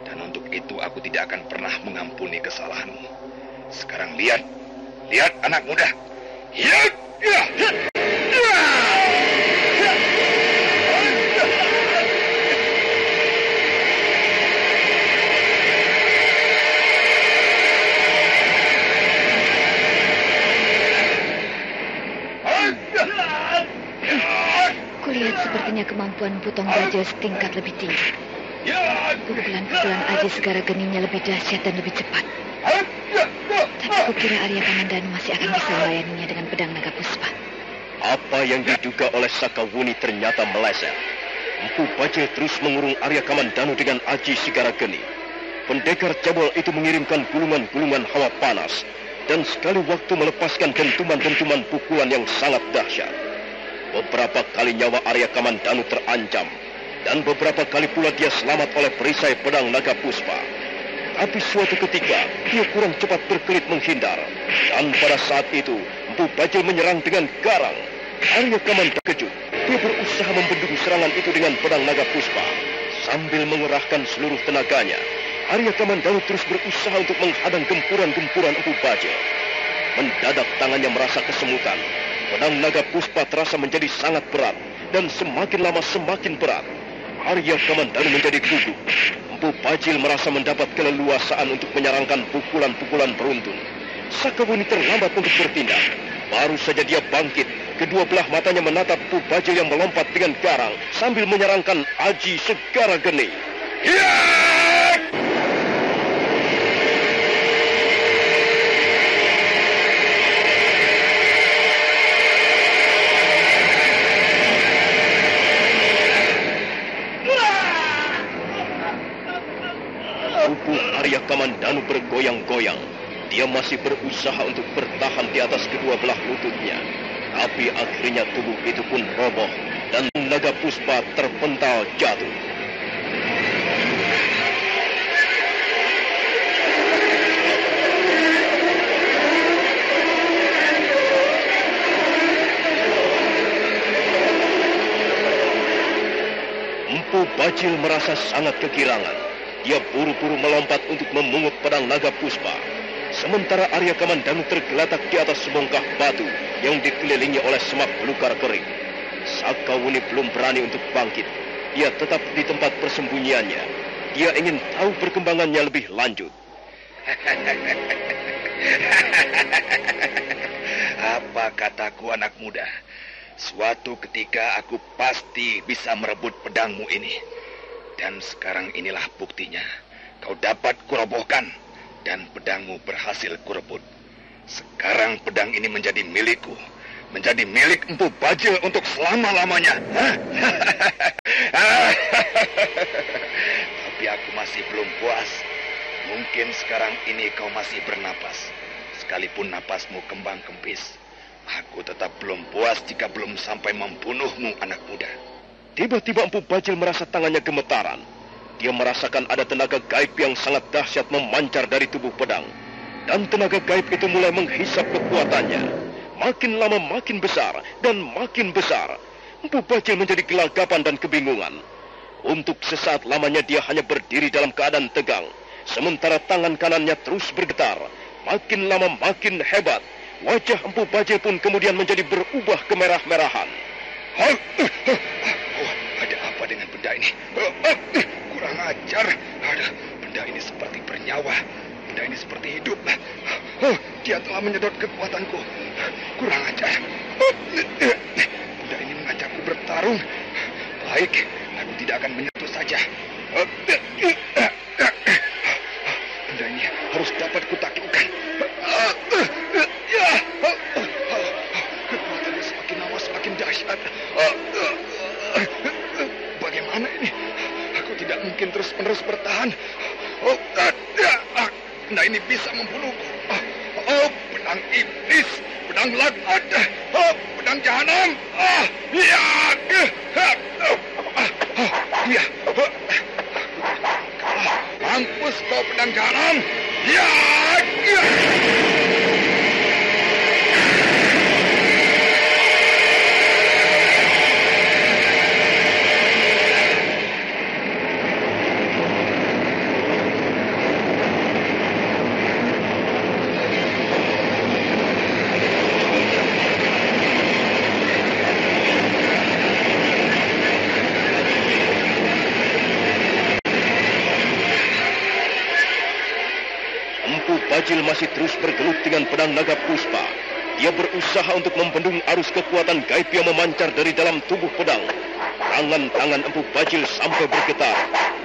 Dan untuk itu aku tidak akan pernah mengampuni kesalahanmu. Sekarang lihat anak muda. Kulihat sepertinya kemampuan Putong Bajil setingkat lebih tinggi. Pukulan-pukulan Aji Segarageninya lebih dahsyat dan lebih cepat. Tapi kukira Arya Kamandanu masih akan bisa melayaninya dengan pedang naga puspa. Apa yang diduga oleh Sakawuni ternyata meleset. Mpu Bajil terus mengurung Arya Kamandanu dengan Aji Segarageni. Pendekar cabul itu mengirimkan gulungan-gulungan hawa panas dan sekali waktu melepaskan dentuman-dentuman pukulan yang sangat dahsyat. Beberapa kali nyawa Arya Kamandanu terancam, dan beberapa kali pula dia selamat oleh perisai pedang naga puspa. Tapi suatu ketika, dia kurang cepat berkelit menghindar, dan pada saat itu, Mpu Bajil menyerang dengan garang. Arya Kamandanu kejut, dia berusaha membendung serangan itu dengan pedang naga puspa. Sambil mengerahkan seluruh tenaganya, Arya Kamandanu terus berusaha untuk menghadang gempuran-gempuran Mpu Bajil. Mendadak tangannya merasa kesemutan. Pedang naga puspa terasa menjadi sangat berat, dan semakin lama semakin berat. Arya Kamandanu menjadi gugup. Mpu Bajil merasa mendapat keleluasaan untuk menyerangkan pukulan-pukulan beruntun. Sakawuni terlambat untuk bertindak. Baru saja dia bangkit, kedua belah matanya menatap Mpu Bajil yang melompat dengan garang sambil menyerangkan Aji Segarageni. Tubuh Arya Kamandanu bergoyang-goyang. Dia masih berusaha untuk bertahan di atas kedua belah lututnya. Tapi akhirnya tubuh itu pun roboh dan naga puspa terpental jatuh. Mpu Bajil merasa sangat kegirangan. Dia buru-buru melompat untuk memungut pedang naga puspa. Sementara Arya Kamandanu tergeletak di atas sebongkah batu yang dikelilingi oleh semak belukar kering. Sakawuni belum berani untuk bangkit. Dia tetap di tempat persembunyiannya. Dia ingin tahu perkembangannya lebih lanjut. Apa kataku, anak muda? Suatu ketika aku pasti bisa merebut pedangmu ini. Dan sekarang inilah buktinya. Kau dapat kurobohkan, dan pedangmu berhasil kurebut. Sekarang pedang ini menjadi milikku. Menjadi milik Mpu Bajil untuk selama-lamanya. Tapi aku masih belum puas. Mungkin sekarang ini kau masih bernapas. Sekalipun napasmu kembang kempis, aku tetap belum puas jika belum sampai membunuhmu, anak muda. Tiba-tiba Mpu Bajil merasa tangannya gemetaran. Dia merasakan ada tenaga gaib yang sangat dahsyat memancar dari tubuh pedang. Dan tenaga gaib itu mulai menghisap kekuatannya. Makin lama makin besar dan makin besar. Mpu Bajil menjadi gelagapan dan kebingungan. Untuk sesaat lamanya dia hanya berdiri dalam keadaan tegang. Sementara tangan kanannya terus bergetar. Makin lama makin hebat. Wajah Mpu Bajil pun kemudian menjadi berubah kemerah-merahan. Ada apa dengan benda ini? Kurang ajar. Benda ini seperti bernyawa. Benda ini seperti hidup. Dia telah menyedot kekuatanku. Kurang ajar. Benda ini mengajakku bertarung. Baik, aku tidak akan menyentuh saja. Benda ini harus dapat kutaklukkan. Kekuatannya semakin lama semakin dahsyat. Bagaimana ini? Aku tidak mungkin terus-menerus bertahan. Oh, tidak. Benda ini bisa membunuhku. Oh, pedang iblis, pedang laknat, oh, pedang jahanam. Ya. Ya. Mampus kau pedang jahanam. Ya. Bajil masih terus bergelut dengan pedang naga puspa. Dia berusaha untuk membendung arus kekuatan gaib yang memancar dari dalam tubuh pedang. Tangan-tangan Empu Bajil sampai bergetar.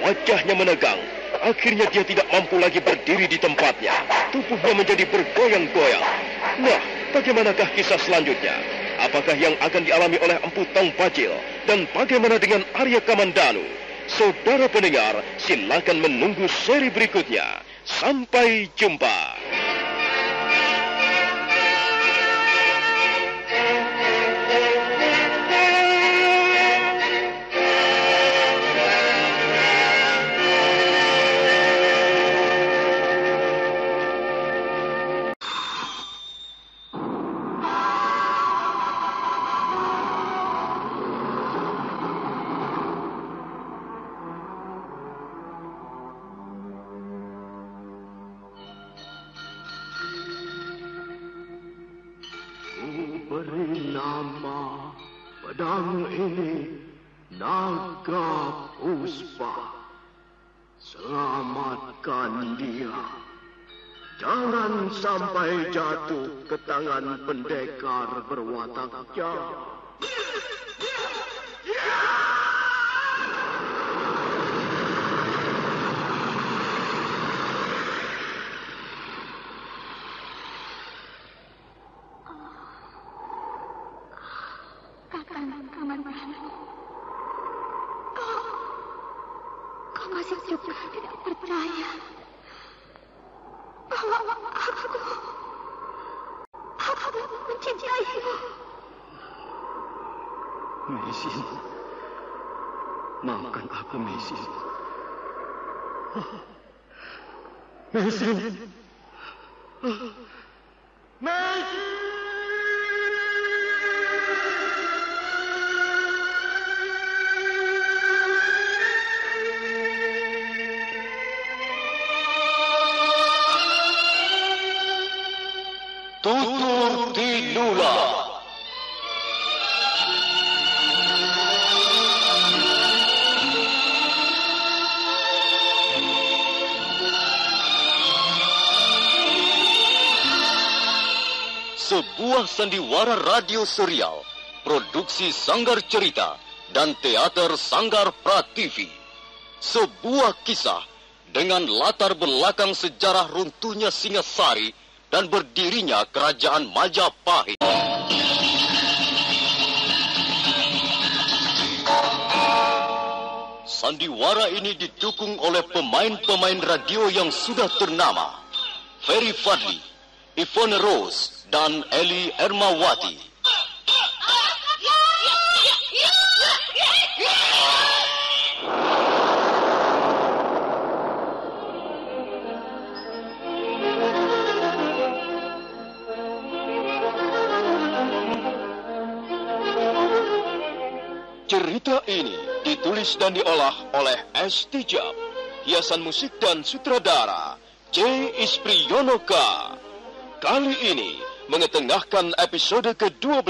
Wajahnya menegang. Akhirnya dia tidak mampu lagi berdiri di tempatnya. Tubuhnya menjadi bergoyang-goyang. Nah, bagaimanakah kisah selanjutnya? Apakah yang akan dialami oleh Empu Tong Bajil? Dan bagaimana dengan Arya Kamandanu? Saudara pendengar, silakan menunggu seri berikutnya. Sampai jumpa. Beri nama pedang ini Naga Puspa. Selamatkan dia. Jangan sampai jatuh ke tangan pendekar berwatak jahat. Kau masih juga tidak percaya bahwa aku mencintaimu. Mesin, maafkan aku, Mesin. Mesin, Mesin. Tutur Tinula. Sebuah sandiwara radio serial, produksi Sanggar Cerita dan Teater Sanggar Prativi. Sebuah kisah dengan latar belakang sejarah runtuhnya Singasari dan berdirinya Kerajaan Majapahit. Sandiwara ini didukung oleh pemain-pemain radio yang sudah ternama. Ferry Fadli, Ivone Rose, dan Eli Ermawati. Cerita ini ditulis dan diolah oleh S. Tijab, hiasan musik dan sutradara C. Ispriyonoka. Kali ini mengetengahkan episode ke-12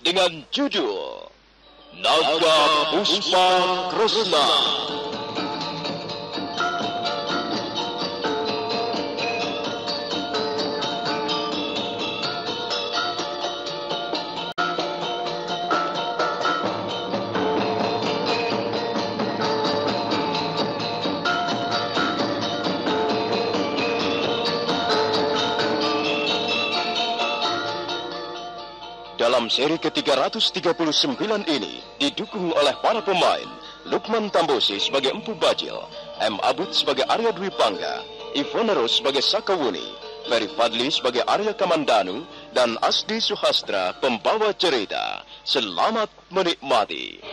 dengan judul Naga Puspa Kresna. Dalam seri ke-339 ini didukung oleh para pemain Lukman Tambosi sebagai Empu Bajil, M. Abud sebagai Arya Dwi Pangga, Ivonero sebagai Sakawuni, Ferry Fadli sebagai Arya Kamandanu, dan Asdi Suhastra pembawa cerita. Selamat menikmati.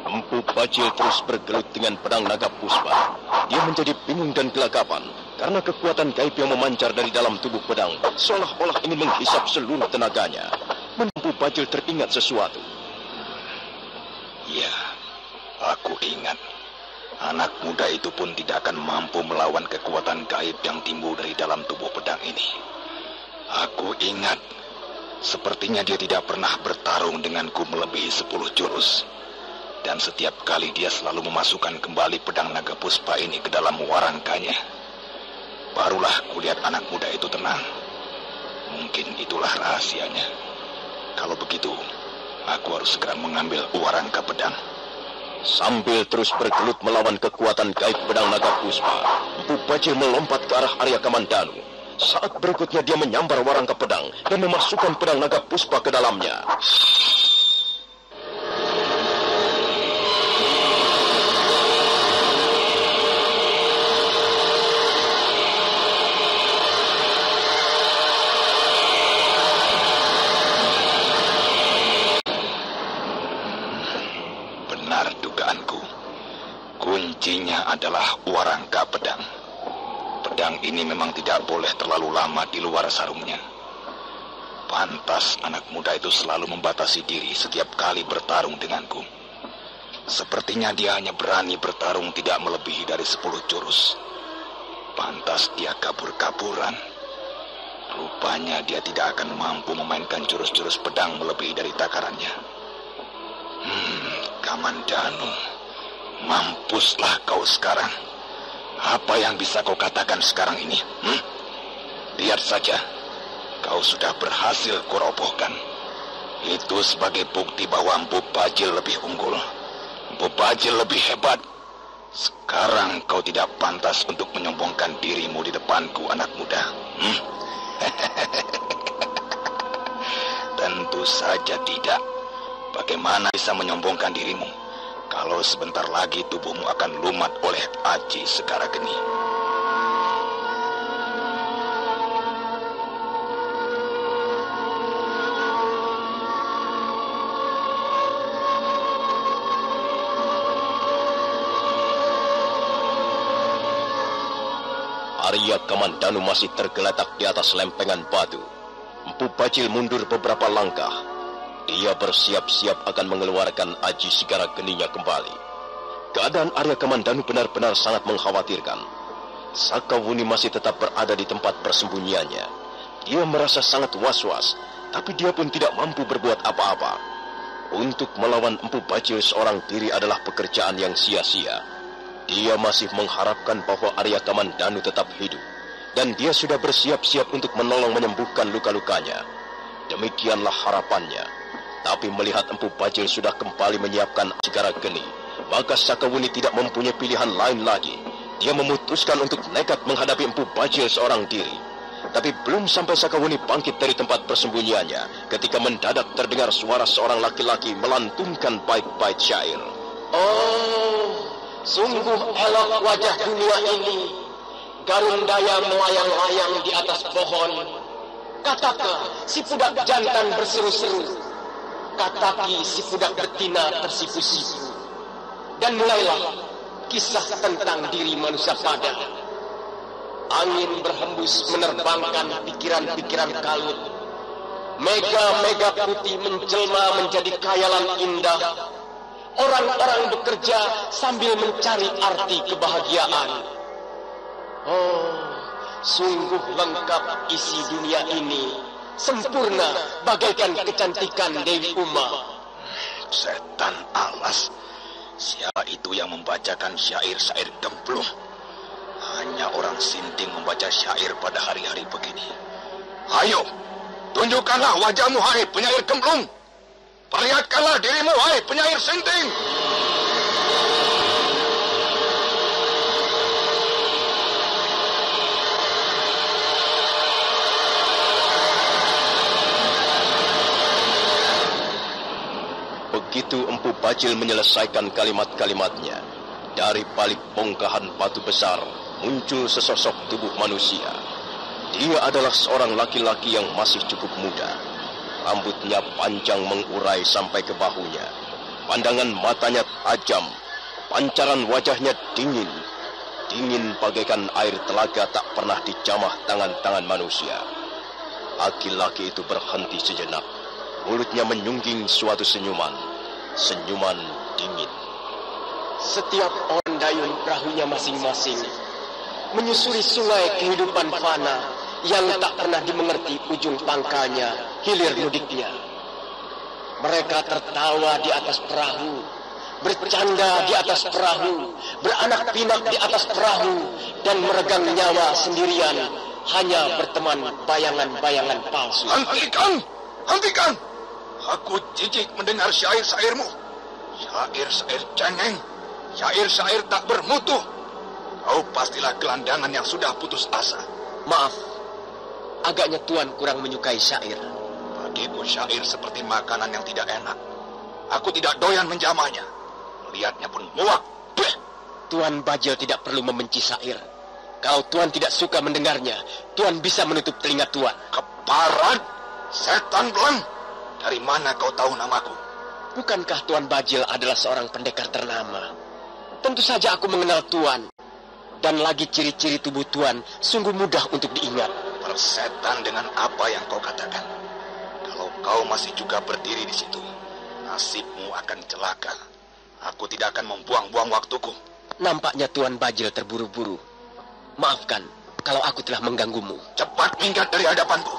Empu Bajil terus bergelut dengan pedang naga puspa. Dia menjadi bingung dan gelagapan karena kekuatan gaib yang memancar dari dalam tubuh pedang seolah-olah ingin menghisap seluruh tenaganya. Empu Bajil teringat sesuatu. Ya, aku ingat. Anak muda itu pun tidak akan mampu melawan kekuatan gaib yang timbul dari dalam tubuh pedang ini. Aku ingat. Sepertinya dia tidak pernah bertarung denganku melebihi 10 jurus. Dan setiap kali dia selalu memasukkan kembali pedang naga puspa ini ke dalam warangkanya. Barulah kulihat anak muda itu tenang. Mungkin itulah rahasianya. Kalau begitu, aku harus segera mengambil warangka pedang. Sambil terus bergelut melawan kekuatan gaib pedang naga puspa, Empu Bajil melompat ke arah Arya Kamandanu. Saat berikutnya dia menyambar warangka pedang dan memasukkan pedang naga puspa ke dalamnya. Kuncinya adalah warangka pedang. Pedang ini memang tidak boleh terlalu lama di luar sarungnya. Pantas anak muda itu selalu membatasi diri setiap kali bertarung denganku. Sepertinya dia hanya berani bertarung tidak melebihi dari 10 jurus. Pantas dia kabur-kaburan. Rupanya dia tidak akan mampu memainkan jurus-jurus pedang melebihi dari takarannya. Kamandanu, mampuslah kau sekarang. Apa yang bisa kau katakan sekarang ini? Lihat saja, kau sudah berhasil kurobohkan. Itu sebagai bukti bahwa Empu Bajil lebih unggul. Empu Bajil lebih hebat. Sekarang kau tidak pantas untuk menyombongkan dirimu di depanku, anak muda. Tentu saja tidak. Bagaimana bisa menyombongkan dirimu kalau sebentar lagi tubuhmu akan lumat oleh aji Segara Geni? Arya Kamandanu masih tergeletak di atas lempengan batu. Empu Bajil mundur beberapa langkah. Dia bersiap-siap akan mengeluarkan aji Segara Geninya kembali. Keadaan Arya Kamandanu benar-benar sangat mengkhawatirkan. Sakawuni masih tetap berada di tempat persembunyiannya. Dia merasa sangat was-was, tapi dia pun tidak mampu berbuat apa-apa. Untuk melawan Empu Bajil seorang diri adalah pekerjaan yang sia-sia. Dia masih mengharapkan bahwa Arya Kamandanu tetap hidup, dan dia sudah bersiap-siap untuk menolong menyembuhkan luka-lukanya. Demikianlah harapannya. Tapi melihat Empu Bajil sudah kembali menyiapkan Segara Geni, maka Sakawuni tidak mempunyai pilihan lain lagi. Dia memutuskan untuk nekat menghadapi Empu Bajil seorang diri. Tapi belum sampai Sakawuni bangkit dari tempat persembunyiannya, ketika mendadak terdengar suara seorang laki-laki melantunkan bait-bait syair. Oh, sungguh elok wajah dunia ini. Garundaya melayang-layang di atas pohon. Katakah si budak jantan berseru-seru. Kataki si budak betina tersipu-sipu. Dan mulailah kisah tentang diri manusia pada. Angin berhembus menerbangkan pikiran-pikiran kalut. Mega-mega putih menjelma menjadi khayalan indah. Orang-orang bekerja sambil mencari arti kebahagiaan. Oh, sungguh lengkap isi dunia ini. Sempurna bagaikan kecantikan Dewi Uma. Setan alas. Siapa itu yang membacakan syair-syair gemplung? Hanya orang sinting membaca syair pada hari-hari begini. Ayo, tunjukkanlah wajahmu, hai penyair gemplung. Perlihatkanlah dirimu, wahai penyair Sinting. Begitu Empu Bajil menyelesaikan kalimat-kalimatnya, dari balik bongkahan batu besar muncul sesosok tubuh manusia. Dia adalah seorang laki-laki yang masih cukup muda. Rambutnya panjang mengurai sampai ke bahunya. Pandangan matanya tajam. Pancaran wajahnya dingin. Dingin bagaikan air telaga tak pernah dijamah tangan-tangan manusia. Laki-laki itu berhenti sejenak. Mulutnya menyungging suatu senyuman. Senyuman dingin. Setiap orang dayung perahunya masing-masing menyusuri sungai kehidupan fana yang tak pernah dimengerti ujung pangkalnya, hilir mudiknya. Mereka tertawa di atas perahu, bercanda di atas perahu, beranak pinak di atas perahu, dan meregang nyawa sendirian hanya berteman bayangan-bayangan palsu. Hentikan! Hentikan! Aku jijik mendengar syair-syairmu. Syair-syair cengeng, syair-syair tak bermutu. Kau pastilah gelandangan yang sudah putus asa. Maaf, agaknya Tuan kurang menyukai syair. Bagiku syair seperti makanan yang tidak enak. Aku tidak doyan menjamahnya. Melihatnya pun muak. Beh! Tuan Bajil tidak perlu membenci syair. Kalau Tuan tidak suka mendengarnya, Tuan bisa menutup telinga Tuan. Keparat! Setan belang! Dari mana kau tahu namaku? Bukankah Tuan Bajil adalah seorang pendekar ternama? Tentu saja aku mengenal Tuan. Dan lagi ciri-ciri tubuh Tuan sungguh mudah untuk diingat. Persetan dengan apa yang kau katakan. Kalau kau masih juga berdiri di situ, nasibmu akan celaka. Aku tidak akan membuang-buang waktuku. Nampaknya Tuan Bajil terburu-buru. Maafkan kalau aku telah mengganggumu. Cepat minggat dari hadapanku.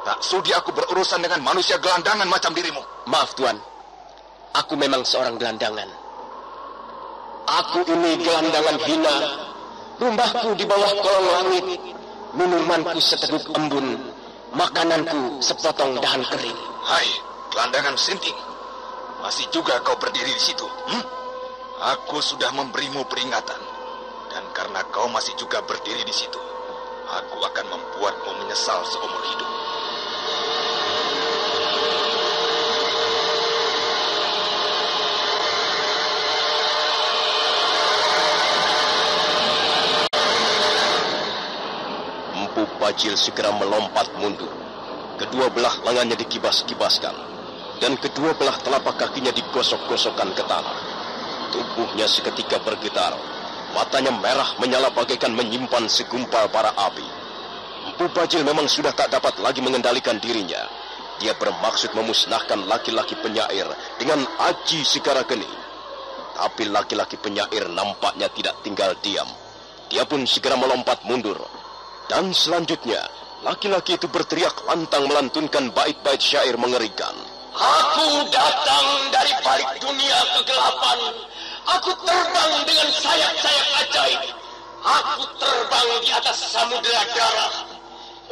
Tak sudi aku berurusan dengan manusia gelandangan macam dirimu. Maaf Tuan, aku memang seorang gelandangan. Aku ini gelandangan hina. Rumahku di bawah kolong langit. Minumanku seteguk embun. Makananku sepotong dahan kering. Hai, gelandangan Sinting. Masih juga kau berdiri di situ? Aku sudah memberimu peringatan. Dan karena kau masih juga berdiri di situ, aku akan membuatmu menyesal seumur hidup. Empu Bajil segera melompat mundur. Kedua belah lengannya dikibas-kibaskan, dan kedua belah telapak kakinya digosok-gosokkan ke tanah. Tubuhnya seketika bergetar. Matanya merah menyala bagaikan menyimpan segumpal bara api. Empu Bajil memang sudah tak dapat lagi mengendalikan dirinya. Dia bermaksud memusnahkan laki-laki penyair dengan aji Sigara Geni. Tapi laki-laki penyair nampaknya tidak tinggal diam. Dia pun segera melompat mundur. Dan selanjutnya, laki-laki itu berteriak lantang melantunkan bait-bait syair mengerikan. Aku datang dari balik dunia kegelapan. Aku terbang dengan sayap-sayap ajaib. Aku terbang di atas samudera darah.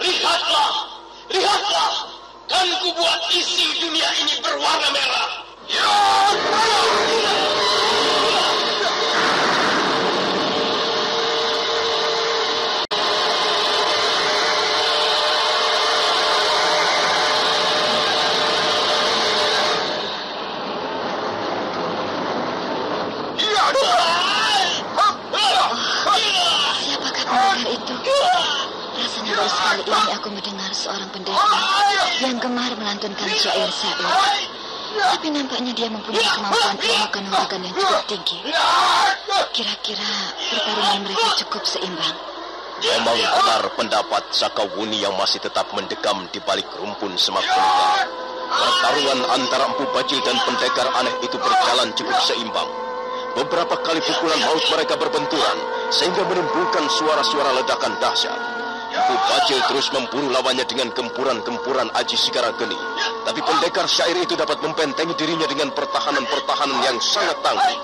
Lihatlah, lihatlah. Kan ku buat isi dunia ini berwarna merah. Ya! Baru sekali ini aku mendengar seorang pendekar yang gemar melantunkan syair-syair. Tapi nampaknya dia mempunyai kemampuan ilmu kanuragan yang cukup tinggi. Kira-kira pertarungan mereka cukup seimbang. Memang benar pendapat Sakawuni yang masih tetap mendekam di balik rumpun semak belukar. Pertarungan antara Empu Bajil dan pendekar aneh itu berjalan cukup seimbang. Beberapa kali pukulan maut mereka berbenturan, sehingga menimbulkan suara-suara ledakan dahsyat. Empu Bajil terus memburu lawannya dengan gempuran-gempuran aji Sigara Geni. Tapi pendekar syair itu dapat membentengi dirinya dengan pertahanan-pertahanan yang sangat tangguh.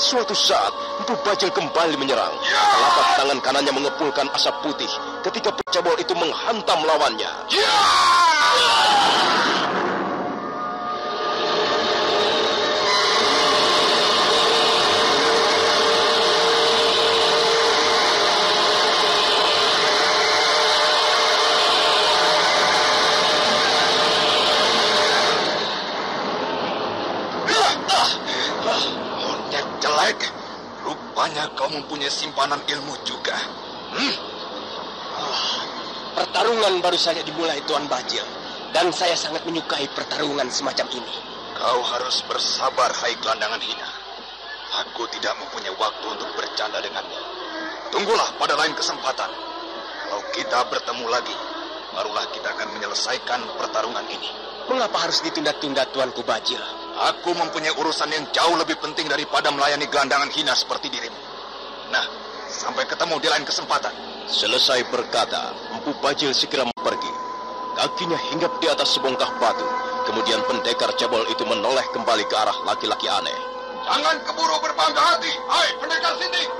Suatu saat, Empu Bajil kembali menyerang. Telapak tangan kanannya mengepulkan asap putih ketika pencabul itu menghantam lawannya. Baik, rupanya kau mempunyai simpanan ilmu juga. Pertarungan baru saja dimulai, Tuan Bajil. Dan saya sangat menyukai pertarungan semacam ini. Kau harus bersabar, hai gelandangan hina. Aku tidak mempunyai waktu untuk bercanda denganmu. Tunggulah pada lain kesempatan. Kalau kita bertemu lagi, barulah kita akan menyelesaikan pertarungan ini. Mengapa harus ditunda-tunda, Tuanku Bajil? Aku mempunyai urusan yang jauh lebih penting daripada melayani gelandangan hina seperti dirimu. Nah, sampai ketemu di lain kesempatan. Selesai berkata, Empu Bajil segera pergi. Kakinya hinggap di atas sebongkah batu. Kemudian pendekar cebol itu menoleh kembali ke arah laki-laki aneh. Jangan keburu berbangga hati, hai pendekar sinting.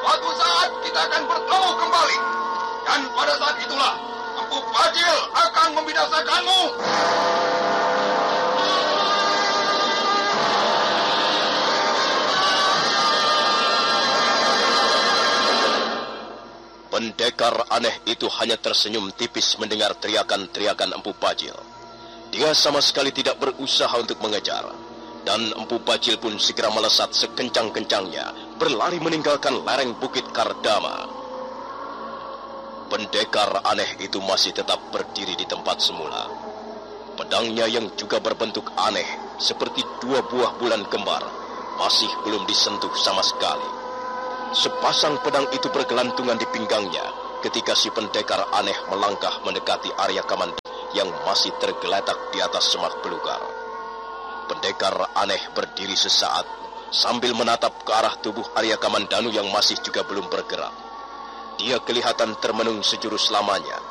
Suatu saat kita akan bertemu kembali. Dan pada saat itulah, Empu Bajil akan membinasakanmu. Pendekar aneh itu hanya tersenyum tipis mendengar teriakan-teriakan Empu Bajil. Dia sama sekali tidak berusaha untuk mengejar. Dan Empu Bajil pun segera melesat sekencang-kencangnya, berlari meninggalkan lereng Bukit Kardama. Pendekar aneh itu masih tetap berdiri di tempat semula. Pedangnya yang juga berbentuk aneh, seperti 2 buah bulan kembar, masih belum disentuh sama sekali. Sepasang pedang itu bergelantungan di pinggangnya ketika si pendekar aneh melangkah mendekati Arya Kamandanu yang masih tergeletak di atas semak belukar. Pendekar aneh berdiri sesaat sambil menatap ke arah tubuh Arya Kamandanu yang masih juga belum bergerak. Dia kelihatan termenung sejurus lamanya,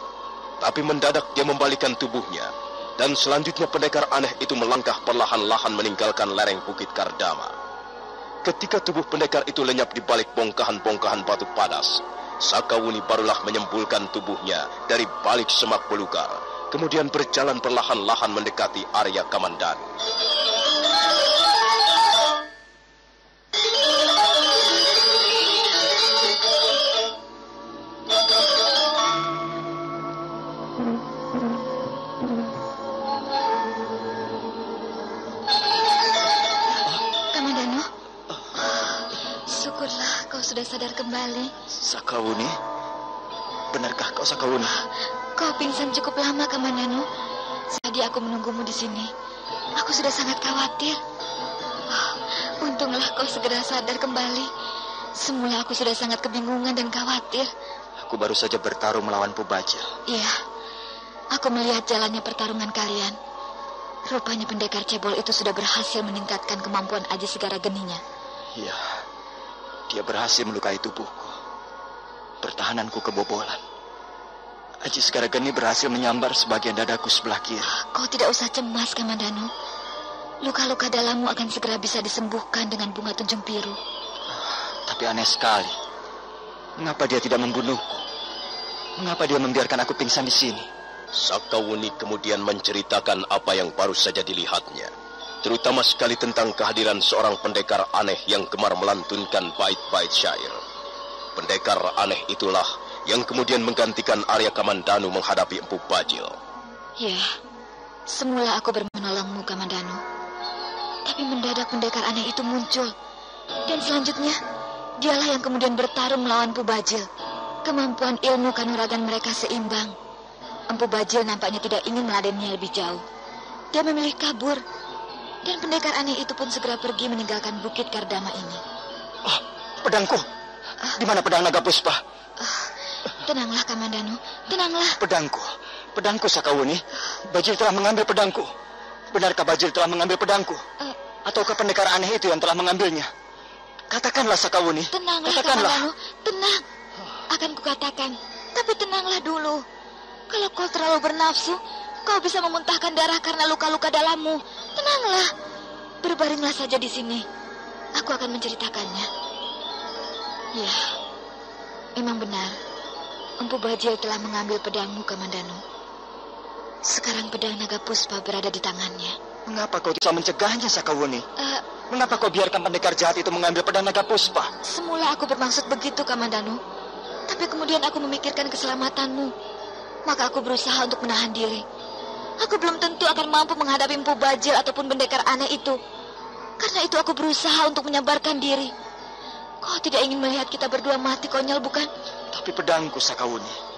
tapi mendadak dia membalikkan tubuhnya, dan selanjutnya pendekar aneh itu melangkah perlahan-lahan meninggalkan lereng Bukit Kardama. Ketika tubuh pendekar itu lenyap di balik bongkahan-bongkahan batu padas, Sakawuni barulah menyembulkan tubuhnya dari balik semak belukar, kemudian berjalan perlahan-lahan mendekati Arya Kamandanu. Sudah sadar kembali. Sakawuni? Benarkah kau Sakawuni? Kau pingsan cukup lama, Kamandanu. Tadi aku menunggumu di sini. Aku sudah sangat khawatir. Untunglah kau segera sadar kembali. Semula aku sudah sangat kebingungan dan khawatir. Aku baru saja bertarung melawan Empu Bajil. Iya, aku melihat jalannya pertarungan kalian. Rupanya pendekar cebol itu sudah berhasil meningkatkan kemampuan Aji Segara Geninya. Iya. Dia berhasil melukai tubuhku. Pertahananku kebobolan. Aji Segara Geni berhasil menyambar sebagian dadaku sebelah kiri. Kau tidak usah cemas, Kamandanu. Luka-luka dalammu akan segera bisa disembuhkan dengan bunga tunjung biru. Tapi aneh sekali. Mengapa dia tidak membunuhku? Mengapa dia membiarkan aku pingsan di sini? Sakawuni kemudian menceritakan apa yang baru saja dilihatnya, terutama sekali tentang kehadiran seorang pendekar aneh yang gemar melantunkan bait-bait syair. Pendekar aneh itulah yang kemudian menggantikan Arya Kamandanu menghadapi Empu Bajil. Ya, semula aku menolongmu, Kamandanu. Tapi mendadak pendekar aneh itu muncul. Dan selanjutnya, dialah yang kemudian bertarung melawan Empu Bajil. Kemampuan ilmu kanuragan mereka seimbang. Empu Bajil nampaknya tidak ingin meladennya lebih jauh. Dia memilih kabur. Dan pendekar aneh itu pun segera pergi meninggalkan Bukit Kardama ini. Oh, pedangku. Di mana pedang Naga Puspa? Tenanglah, Kamandanu. Tenanglah. Pedangku Sakawuni. Bajil telah mengambil pedangku. Benarkah Bajil telah mengambil pedangku? Ataukah pendekar aneh itu yang telah mengambilnya? Katakanlah, Sakawuni. Tenanglah, katakanlah. Kamandanu. Tenang. Akan kukatakan. Tapi tenanglah dulu. Kalau kau terlalu bernafsu, kau bisa memuntahkan darah karena luka-luka dalammu. Tenanglah. Berbaringlah saja di sini. Aku akan menceritakannya. Ya, memang benar. Empu Bajil telah mengambil pedangmu, Kamandanu. Sekarang pedang Naga Puspa berada di tangannya. Mengapa kau bisa mencegahnya, Sakawuni? Mengapa kau biarkan pendekar jahat itu mengambil pedang Naga Puspa? Semula aku bermaksud begitu, Kamandanu. Tapi kemudian aku memikirkan keselamatanmu. Maka aku berusaha untuk menahan diri. Aku belum tentu akan mampu menghadapi Empu Bajil ataupun pendekar aneh itu. Karena itu aku berusaha untuk menyabarkan diri. Kau tidak ingin melihat kita berdua mati, konyol, bukan? Tapi pedangku, Sakawuni.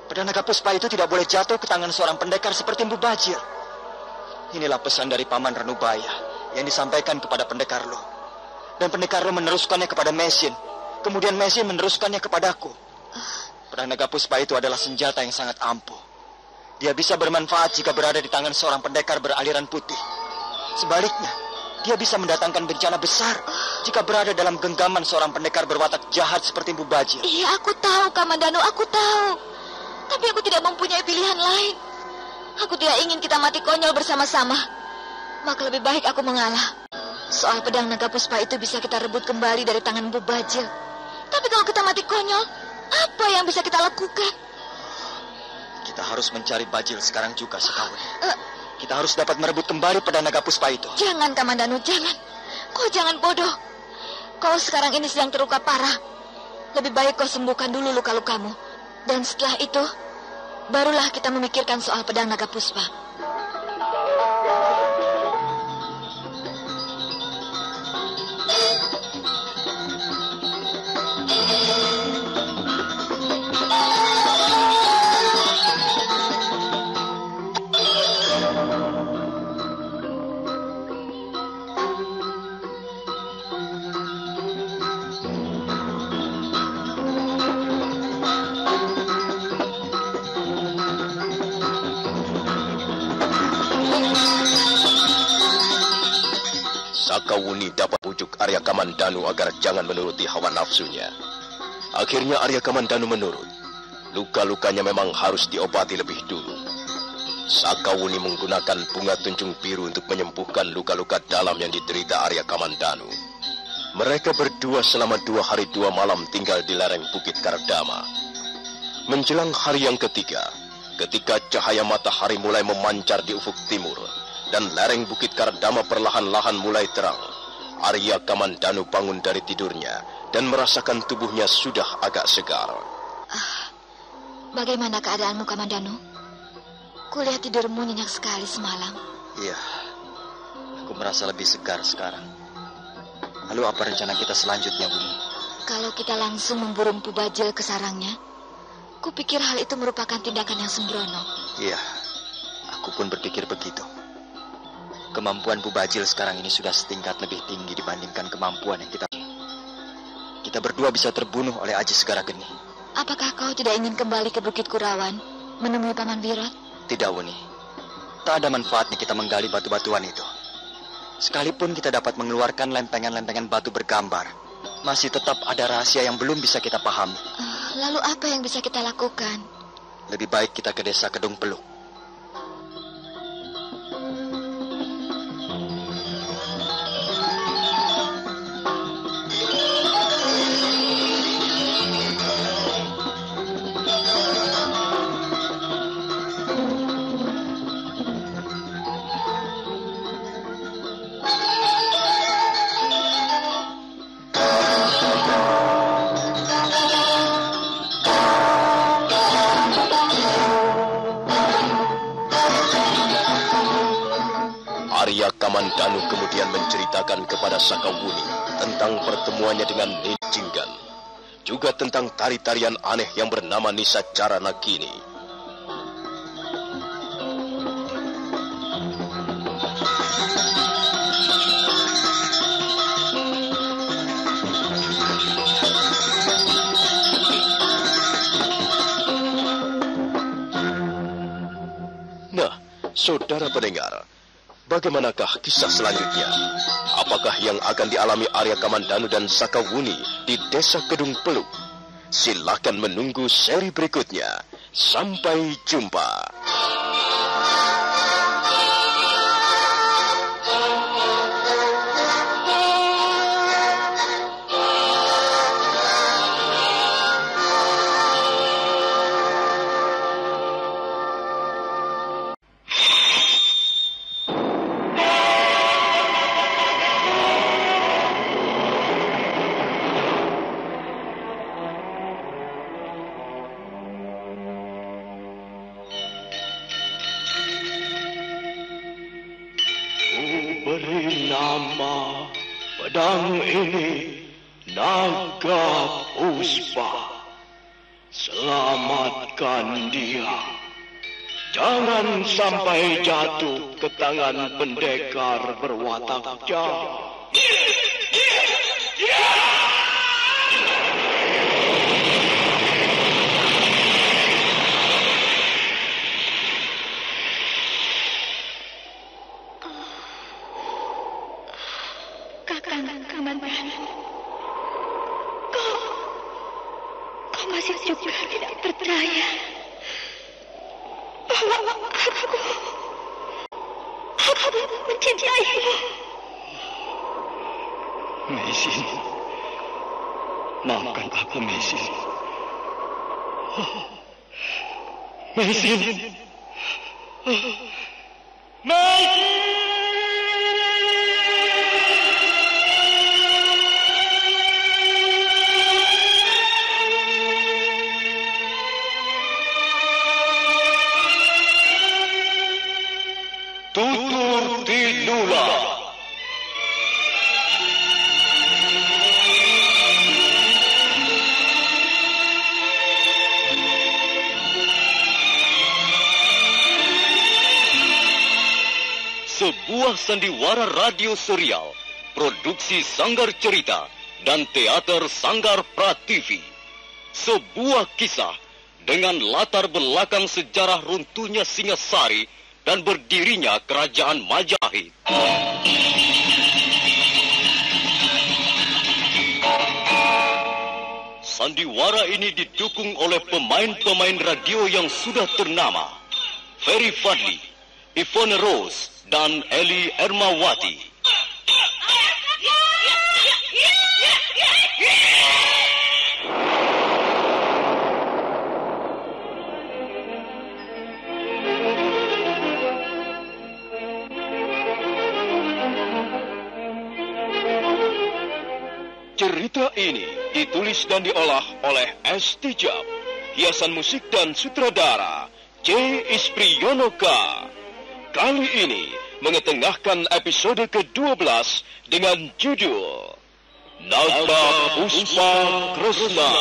Pedang Naga Puspa itu tidak boleh jatuh ke tangan seorang pendekar seperti Mbu Bajil. Inilah pesan dari Paman Ranubaya yang disampaikan kepada pendekar Lo. Dan pendekar Lo meneruskannya kepada Mesin. Kemudian Mesin meneruskannya kepadaku. Pedang Naga Puspa itu adalah senjata yang sangat ampuh. Dia bisa bermanfaat jika berada di tangan seorang pendekar beraliran putih. Sebaliknya, dia bisa mendatangkan bencana besar jika berada dalam genggaman seorang pendekar berwatak jahat seperti Mbu Bajil. Iya, aku tahu, Kamandanu, aku tahu. Tapi aku tidak mempunyai pilihan lain. Aku tidak ingin kita mati konyol bersama-sama. Maka lebih baik aku mengalah. Soal pedang Naga Puspa itu bisa kita rebut kembali dari tangan Mbu Bajil. Tapi kalau kita mati konyol, apa yang bisa kita lakukan? Kita harus mencari Bajil sekarang juga, Sakawuni. Kita harus dapat merebut kembali pedang Naga Puspa itu. Jangan, Kamandanu, jangan. Kau jangan bodoh. Kau sekarang ini sedang terluka parah. Lebih baik kau sembuhkan dulu luka-lukamu. Dan setelah itu, barulah kita memikirkan soal pedang Naga Puspa. Sakawuni dapat pujuk Arya Kamandanu agar jangan menuruti hawa nafsunya. Akhirnya Arya Kamandanu menurut. Luka-lukanya memang harus diobati lebih dulu. Sakawuni menggunakan bunga tunjung biru untuk menyembuhkan luka-luka dalam yang diderita Arya Kamandanu. Mereka berdua selama 2 hari 2 malam tinggal di lereng Bukit Kardama. Menjelang hari yang ketiga, ketika cahaya matahari mulai memancar di ufuk timur, dan lereng Bukit Kardama perlahan-lahan mulai terang, Arya Kamandanu bangun dari tidurnya dan merasakan tubuhnya sudah agak segar. Bagaimana keadaanmu, Kamandanu? Kulihat tidurmu nyenyak sekali semalam. Iya, aku merasa lebih segar sekarang. Lalu apa rencana kita selanjutnya, Bumi? Kalau kita langsung memburu Mpu Bajil ke sarangnya, kupikir hal itu merupakan tindakan yang sembrono. Iya, aku pun berpikir begitu. Kemampuan Mpu Bajil sekarang ini sudah setingkat lebih tinggi dibandingkan kemampuan yang kita berdua bisa terbunuh oleh Aji Segara Geni. Apakah kau tidak ingin kembali ke Bukit Kurawan menemui Paman Wirot? Tidak, Wuni. Tak ada manfaatnya kita menggali batu-batuan itu. Sekalipun kita dapat mengeluarkan lempengan-lempengan batu bergambar, masih tetap ada rahasia yang belum bisa kita pahami. Lalu apa yang bisa kita lakukan? Lebih baik kita ke desa Kedung Peluk. Arya Kamandanu kemudian menceritakan kepada Sakawuni tentang pertemuannya dengan Nin Jinggan, juga tentang tari-tarian aneh yang bernama Nisa Cara Nagini. Nah, saudara pendengar, bagaimanakah kisah selanjutnya? Apakah yang akan dialami Arya Kamandanu dan Sakawuni di desa Kedung Peluk? Silakan menunggu seri berikutnya. Sampai jumpa. Beri nama pedang ini Naga Puspa, selamatkan dia. Jangan sampai jatuh ke tangan pendekar berwatak jahat. Kakang Kamandanu, kau masih juga tidak percaya bahwa aku mencintaimu. Maisin, maafkan aku, Maisin. Maisin. Tutur Tinula. Sebuah sandiwara radio serial, produksi Sanggar Cerita dan Teater Sanggar Prativi. Sebuah kisah dengan latar belakang sejarah runtuhnya Singasari dan berdirinya Kerajaan Majapahit. Sandiwara ini didukung oleh pemain-pemain radio yang sudah ternama, Ferry Fadli, Ivone Rose, dan Eli Ermawati. Cerita ini ditulis dan diolah oleh S. Tijab, hiasan musik dan sutradara C. Ispriyonoka. Kali ini mengetengahkan episode ke-12 dengan judul Naga Puspa Kresna.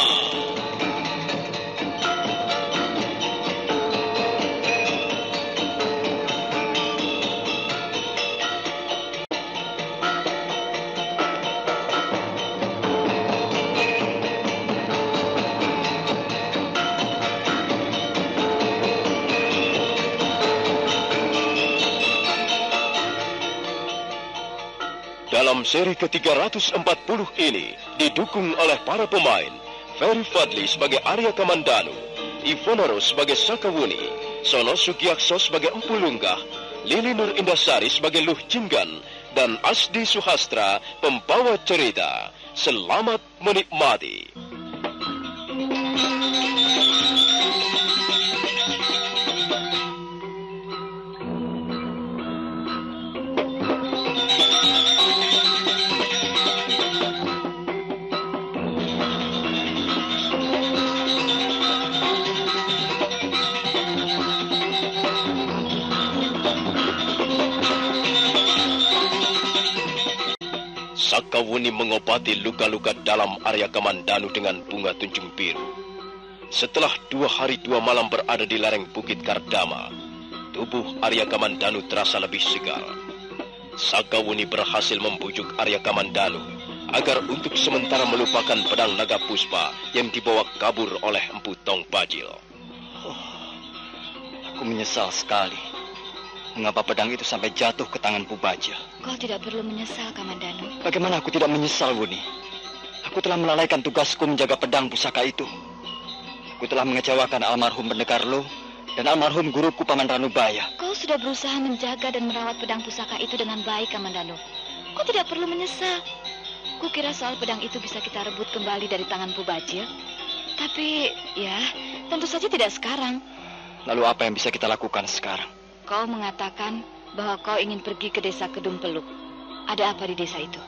Dalam seri ke-340 ini didukung oleh para pemain Ferry Fadli sebagai Arya Kamandanu, Ivone Rose sebagai Sakawuni, Sono Sugiakso sebagai Empu Lunggah, Lili Nur Indasari sebagai Luh Jinggan, dan Asdi Suhastra pembawa cerita. Selamat menikmati. Sakawuni mengobati luka-luka dalam Arya Kamandanu dengan bunga tunjung biru. Setelah 2 hari 2 malam berada di lereng Bukit Kardama, tubuh Arya Kamandanu terasa lebih segar. Sakawuni berhasil membujuk Arya Kamandanu agar untuk sementara melupakan pedang naga puspa yang dibawa kabur oleh Empu Tong Bajil. Aku menyesal sekali. Mengapa pedang itu sampai jatuh ke tangan Pubajil? Kau tidak perlu menyesal, Kamandanu. Bagaimana aku tidak menyesal, Wuni? Aku telah melalaikan tugasku menjaga pedang pusaka itu. Aku telah mengecewakan almarhum Pendekar Lo dan almarhum guruku Paman Ranubaya. Kau sudah berusaha menjaga dan merawat pedang pusaka itu dengan baik, Kamandanu. Kau tidak perlu menyesal. Kukira soal pedang itu bisa kita rebut kembali dari tangan Pubajil. Tapi, ya, tentu saja tidak sekarang. Lalu apa yang bisa kita lakukan sekarang? Kau mengatakan bahwa kau ingin pergi ke desa Kedung Peluk. Ada apa di desa itu?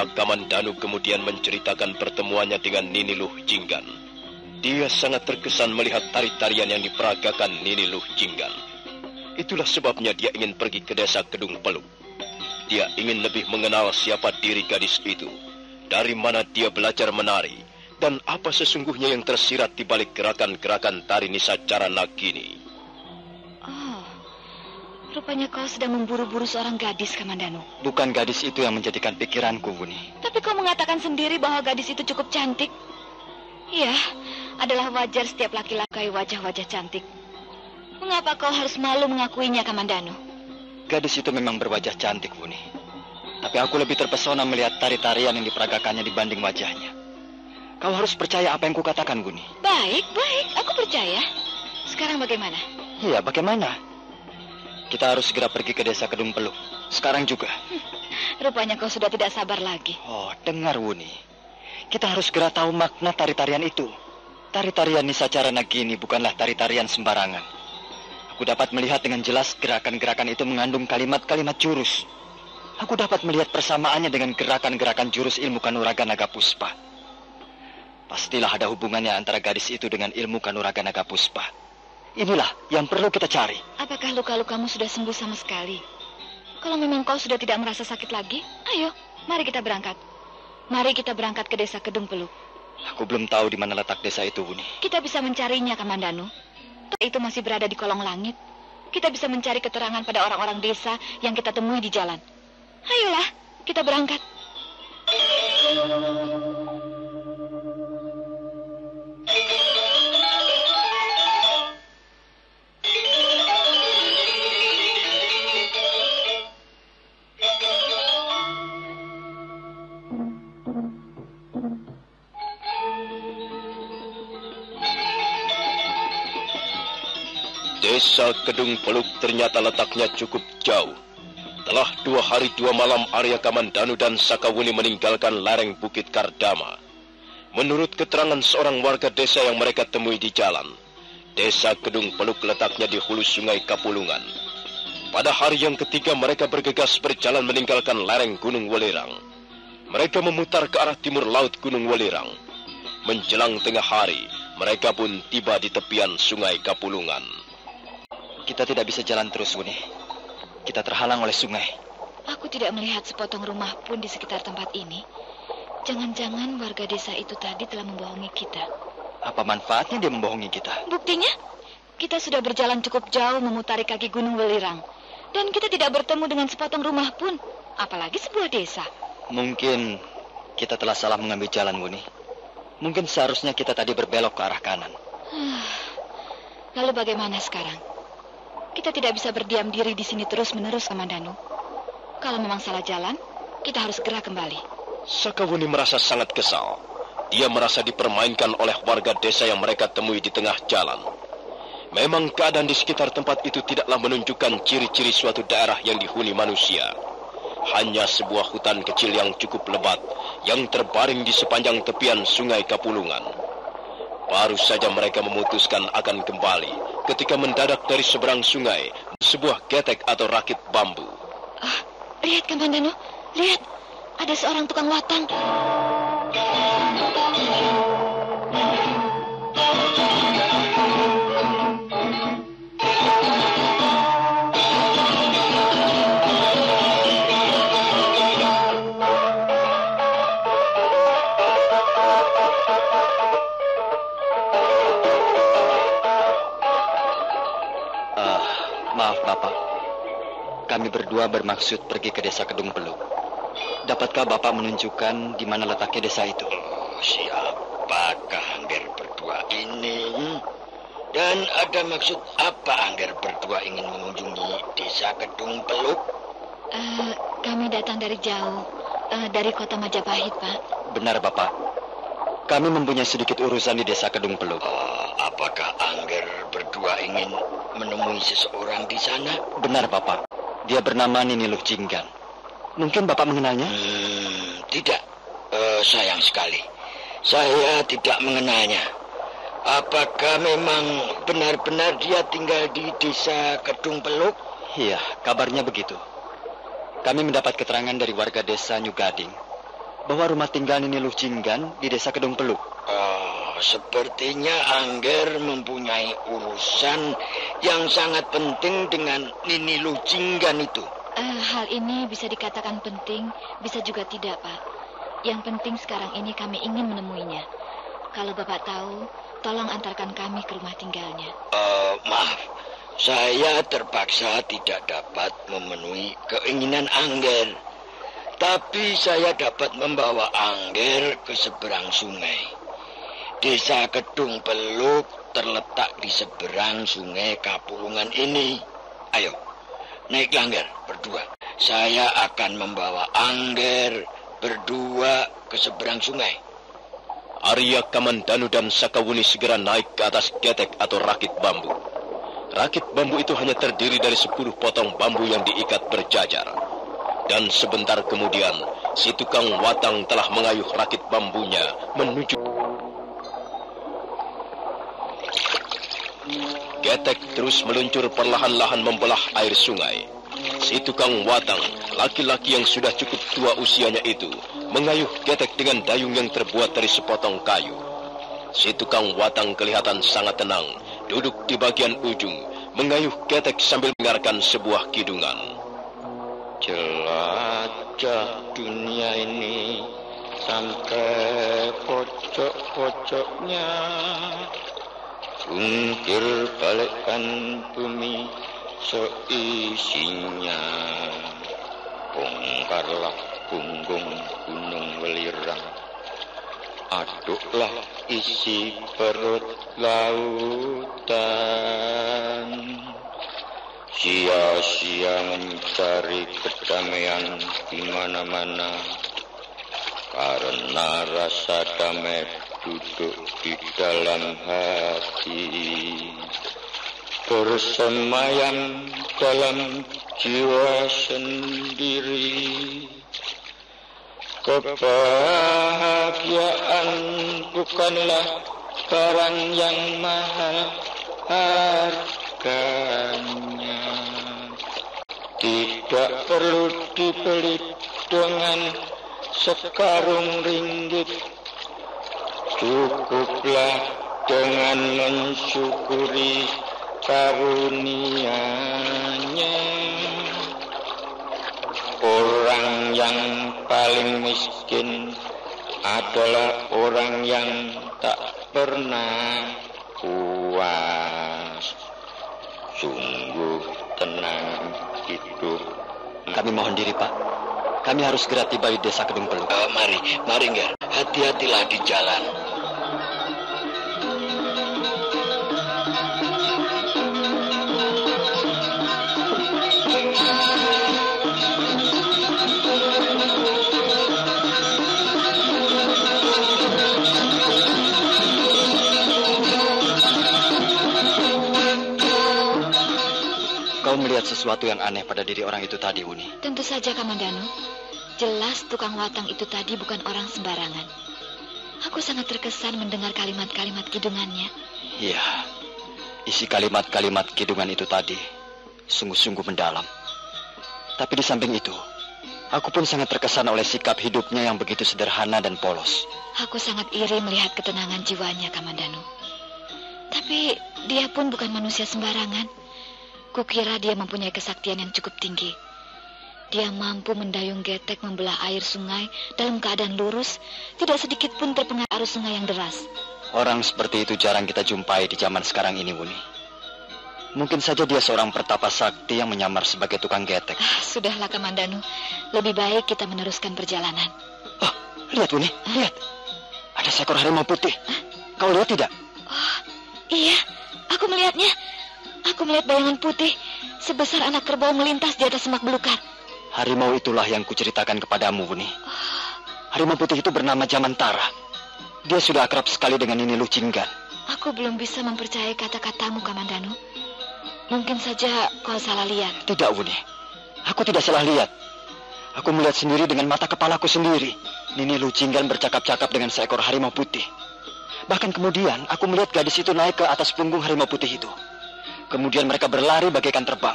Arya Kamandanu kemudian menceritakan pertemuannya dengan Nini Luh Jinggan. Dia sangat terkesan melihat tari-tarian yang diperagakan Nini Luh Jinggan. Itulah sebabnya dia ingin pergi ke desa Kedung Peluk. Dia ingin lebih mengenal siapa diri gadis itu, dari mana dia belajar menari, dan apa sesungguhnya yang tersirat di balik gerakan-gerakan tari Nisacara Nagini. Oh, rupanya kau sedang memburu-buru seorang gadis, Kamandanu. Bukan gadis itu yang menjadikan pikiranku, Wuni. Tapi kau mengatakan sendiri bahwa gadis itu cukup cantik. Iya, adalah wajar setiap laki-laki wajah-wajah cantik. Mengapa kau harus malu mengakuinya, Kamandanu? Gadis itu memang berwajah cantik, Wuni. Tapi aku lebih terpesona melihat tari-tarian yang diperagakannya dibanding wajahnya. Kau harus percaya apa yang kukatakan, Wuni. Baik, aku percaya. Sekarang bagaimana? Iya, bagaimana? Kita harus segera pergi ke desa Kedung Peluk. Sekarang juga. Rupanya kau sudah tidak sabar lagi. Oh, dengar, Wuni. Kita harus segera tahu makna tari-tarian itu. Tari-tarian Nisacara Nagini bukanlah tari-tarian sembarangan. Aku dapat melihat dengan jelas gerakan-gerakan itu mengandung kalimat-kalimat jurus. Aku dapat melihat persamaannya dengan gerakan-gerakan jurus ilmu Kanuraga Naga Puspa. Pastilah ada hubungannya antara gadis itu dengan ilmu Kanuraga Naga Puspa. Inilah yang perlu kita cari. Apakah luka-lukamu sudah sembuh sama sekali? Kalau memang kau sudah tidak merasa sakit lagi, ayo, mari kita berangkat. Mari kita berangkat ke desa Kedung Peluk. Aku belum tahu di mana letak desa itu, Wuni. Kita bisa mencarinya, Kamandanu. Itu masih berada di kolong langit. Kita bisa mencari keterangan pada orang-orang desa yang kita temui di jalan. Ayolah, kita berangkat. Desa Kedung Peluk ternyata letaknya cukup jauh. Telah 2 hari 2 malam Arya Kamandanu dan Sakawuni meninggalkan lereng Bukit Kardama. Menurut keterangan seorang warga desa yang mereka temui di jalan, desa Kedung Peluk letaknya di hulu sungai Kapulungan. Pada hari yang ketiga mereka bergegas berjalan meninggalkan lereng Gunung Welirang. Mereka memutar ke arah timur laut Gunung Welirang. Menjelang tengah hari, mereka pun tiba di tepian sungai Kapulungan. Kita tidak bisa jalan terus, Wuni. Kita terhalang oleh sungai. Aku tidak melihat sepotong rumah pun di sekitar tempat ini. Jangan-jangan warga desa itu tadi telah membohongi kita. Apa manfaatnya dia membohongi kita? Buktinya, kita sudah berjalan cukup jauh memutari kaki Gunung Welirang. Dan kita tidak bertemu dengan sepotong rumah pun. Apalagi sebuah desa. Mungkin kita telah salah mengambil jalan, Wuni. Mungkin seharusnya kita tadi berbelok ke arah kanan. Lalu bagaimana sekarang? Kita tidak bisa berdiam diri di sini terus-menerus, Kamandanu. Kalau memang salah jalan, kita harus segera kembali. Sakawuni merasa sangat kesal. Dia merasa dipermainkan oleh warga desa yang mereka temui di tengah jalan. Memang keadaan di sekitar tempat itu tidaklah menunjukkan ciri-ciri suatu daerah yang dihuni manusia. Hanya sebuah hutan kecil yang cukup lebat, yang terbaring di sepanjang tepian sungai Kapulungan. Baru saja mereka memutuskan akan kembali ketika mendadak dari seberang sungai sebuah getek atau rakit bambu. Lihat, Kamandanu, lihat, ada seorang tukang watang. Maaf, Bapak. Kami berdua bermaksud pergi ke desa Kedung Peluk. Dapatkah Bapak menunjukkan di mana letaknya desa itu? Siapakah Angger berdua ini? Dan ada maksud apa Angger berdua ingin mengunjungi desa Kedung Peluk? Kami datang dari jauh, dari kota Majapahit, Pak. Benar, Bapak. Kami mempunyai sedikit urusan di desa Kedung Peluk. Apakah Angger berdua ingin menemui seseorang di sana? Benar, Bapak. Dia bernama Nini Luh Jinggan. Mungkin Bapak mengenalnya? Tidak. Sayang sekali. Saya tidak mengenalnya. Apakah memang benar-benar dia tinggal di desa Kedung Peluk? Iya, kabarnya begitu. Kami mendapat keterangan dari warga desa Nyugading bahwa rumah tinggal Nini Luh Jinggan di desa Kedung Peluk. Sepertinya Angger mempunyai urusan yang sangat penting dengan Nini Luh Jinggan itu. Hal ini bisa dikatakan penting, bisa juga tidak, Pak. Yang penting sekarang ini kami ingin menemuinya. Kalau Bapak tahu, tolong antarkan kami ke rumah tinggalnya. Maaf, saya terpaksa tidak dapat memenuhi keinginan Angger. Tapi saya dapat membawa Angger ke seberang sungai. Desa Kedung Peluk terletak di seberang sungai Kapulungan ini. Ayo, naiklah Angger berdua. Saya akan membawa Angger berdua ke seberang sungai. Arya Kamandanu dan Sakawuni segera naik ke atas getek atau rakit bambu. Rakit bambu itu hanya terdiri dari 10 potong bambu yang diikat berjajar. Dan sebentar kemudian, si tukang watang telah mengayuh rakit bambunya menuju. Getek terus meluncur perlahan-lahan membelah air sungai. Si tukang watang, laki-laki yang sudah cukup tua usianya itu, mengayuh getek dengan dayung yang terbuat dari sepotong kayu. Si tukang watang kelihatan sangat tenang, duduk di bagian ujung, mengayuh getek sambil mendengarkan sebuah kidungan. Jelajah dunia ini sampai pojok-pojoknya, jungkir balikkan bumi seisinya, bongkarlah punggung gunung welirang, aduklah isi perut lautan. Sia-sia mencari kedamaian di mana-mana, karena rasa damai duduk di dalam hati, bersemayam dalam jiwa sendiri. Kebahagiaan bukanlah barang yang mahal harganya, tidak perlu dibeli dengan sekarung ringgit. Cukuplah dengan mensyukuri karunia-Nya. Orang yang paling miskin adalah orang yang tak pernah puas. Sungguh tenang hidup. Kami mohon diri, Pak. Kami harus segera tiba di desa Kedung Peluk. Mari Nger. Hati-hatilah di jalan. Kau melihat sesuatu yang aneh pada diri orang itu tadi, Wuni? Tentu saja, Kamandanu. Jelas tukang watang itu tadi bukan orang sembarangan. Aku sangat terkesan mendengar kalimat-kalimat kidungannya. Iya, isi kalimat-kalimat kidungan itu tadi sungguh-sungguh mendalam. Tapi di samping itu, aku pun sangat terkesan oleh sikap hidupnya yang begitu sederhana dan polos. Aku sangat iri melihat ketenangan jiwanya, Kamandanu. Tapi dia pun bukan manusia sembarangan. Kukira dia mempunyai kesaktian yang cukup tinggi. Dia mampu mendayung getek membelah air sungai dalam keadaan lurus, tidak sedikit pun terpengaruh arus sungai yang deras. Orang seperti itu jarang kita jumpai di zaman sekarang ini, Wuni. Mungkin saja dia seorang pertapa sakti yang menyamar sebagai tukang getek. Sudahlah, Kamandanu. Lebih baik kita meneruskan perjalanan. Oh, lihat, Wuni, lihat. Ada seekor harimau putih. Kau lihat tidak? Oh, iya, aku melihatnya. Aku melihat bayangan putih sebesar anak kerbau melintas di atas semak belukar. Harimau itulah yang kuceritakan kepadamu, Wuni. Harimau putih itu bernama Jamantara. Dia sudah akrab sekali dengan Nini Luh Jinggan. Aku belum bisa mempercayai kata-katamu, Kamandanu. Mungkin saja kau salah lihat. Tidak, Wuni. Aku tidak salah lihat. Aku melihat sendiri dengan mata kepalaku sendiri. Nini Luh Jinggan bercakap-cakap dengan seekor harimau putih. Bahkan kemudian aku melihat gadis itu naik ke atas punggung harimau putih itu. Kemudian mereka berlari bagaikan terbang.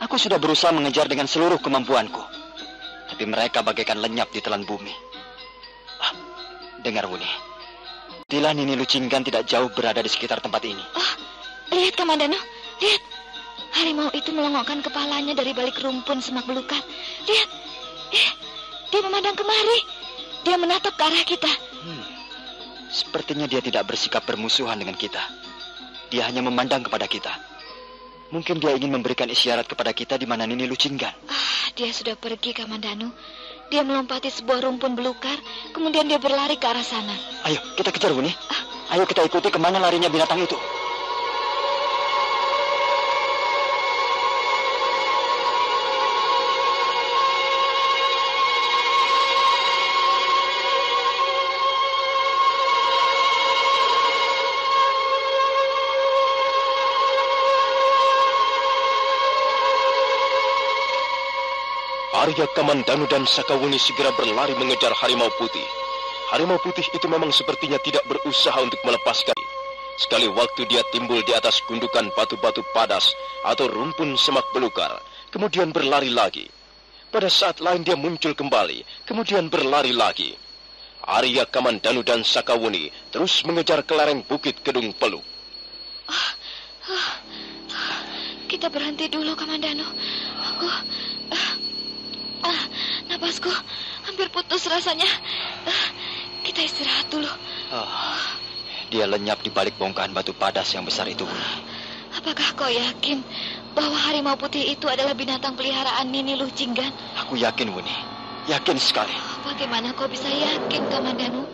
Aku sudah berusaha mengejar dengan seluruh kemampuanku. Tapi mereka bagaikan lenyap di telan bumi. Dengar, Wuni. Pastilah Nini Lucinggan tidak jauh berada di sekitar tempat ini. Oh, lihat Kamandano, lihat. Harimau itu melongokkan kepalanya dari balik rumpun semak belukar. Lihat, dia memandang kemari. Dia menatap ke arah kita. Sepertinya dia tidak bersikap bermusuhan dengan kita. Dia hanya memandang kepada kita. Mungkin dia ingin memberikan isyarat kepada kita di mana Nini Lucinggan. Dia sudah pergi, Kamandano. Dia melompati sebuah rumpun belukar, kemudian dia berlari ke arah sana. Ayo, kita kejar, Wuni. Ayo kita ikuti kemana larinya binatang itu. Arya Kamandanu dan Sakawuni segera berlari mengejar harimau putih. Harimau putih itu memang sepertinya tidak berusaha untuk melepaskan. Sekali waktu dia timbul di atas gundukan batu-batu padas atau rumpun semak belukar, kemudian berlari lagi. Pada saat lain dia muncul kembali, kemudian berlari lagi. Arya Kamandanu dan Sakawuni terus mengejar ke lereng bukit Kedung Peluk. Kita berhenti dulu, Kamandanu. Napasku hampir putus rasanya. Kita istirahat dulu. Dia lenyap di balik bongkahan batu padas yang besar itu. Apakah kau yakin bahwa harimau putih itu adalah binatang peliharaan Nini Lucinggan? Aku yakin, Wuni. Yakin sekali. Bagaimana kau bisa yakin, Kamandanu?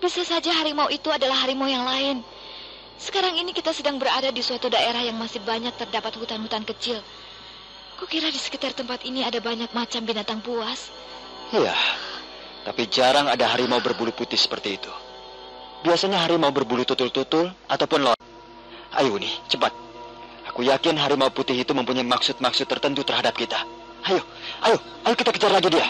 Bisa saja harimau itu adalah harimau yang lain. Sekarang ini kita sedang berada di suatu daerah yang masih banyak terdapat hutan-hutan kecil. Kukira di sekitar tempat ini ada banyak macam binatang buas. Iya, tapi jarang ada harimau berbulu putih seperti itu. Biasanya harimau berbulu tutul-tutul ataupun lor. Ayo, Wuni, cepat. Aku yakin harimau putih itu mempunyai maksud-maksud tertentu terhadap kita. Ayo kita kejar lagi dia.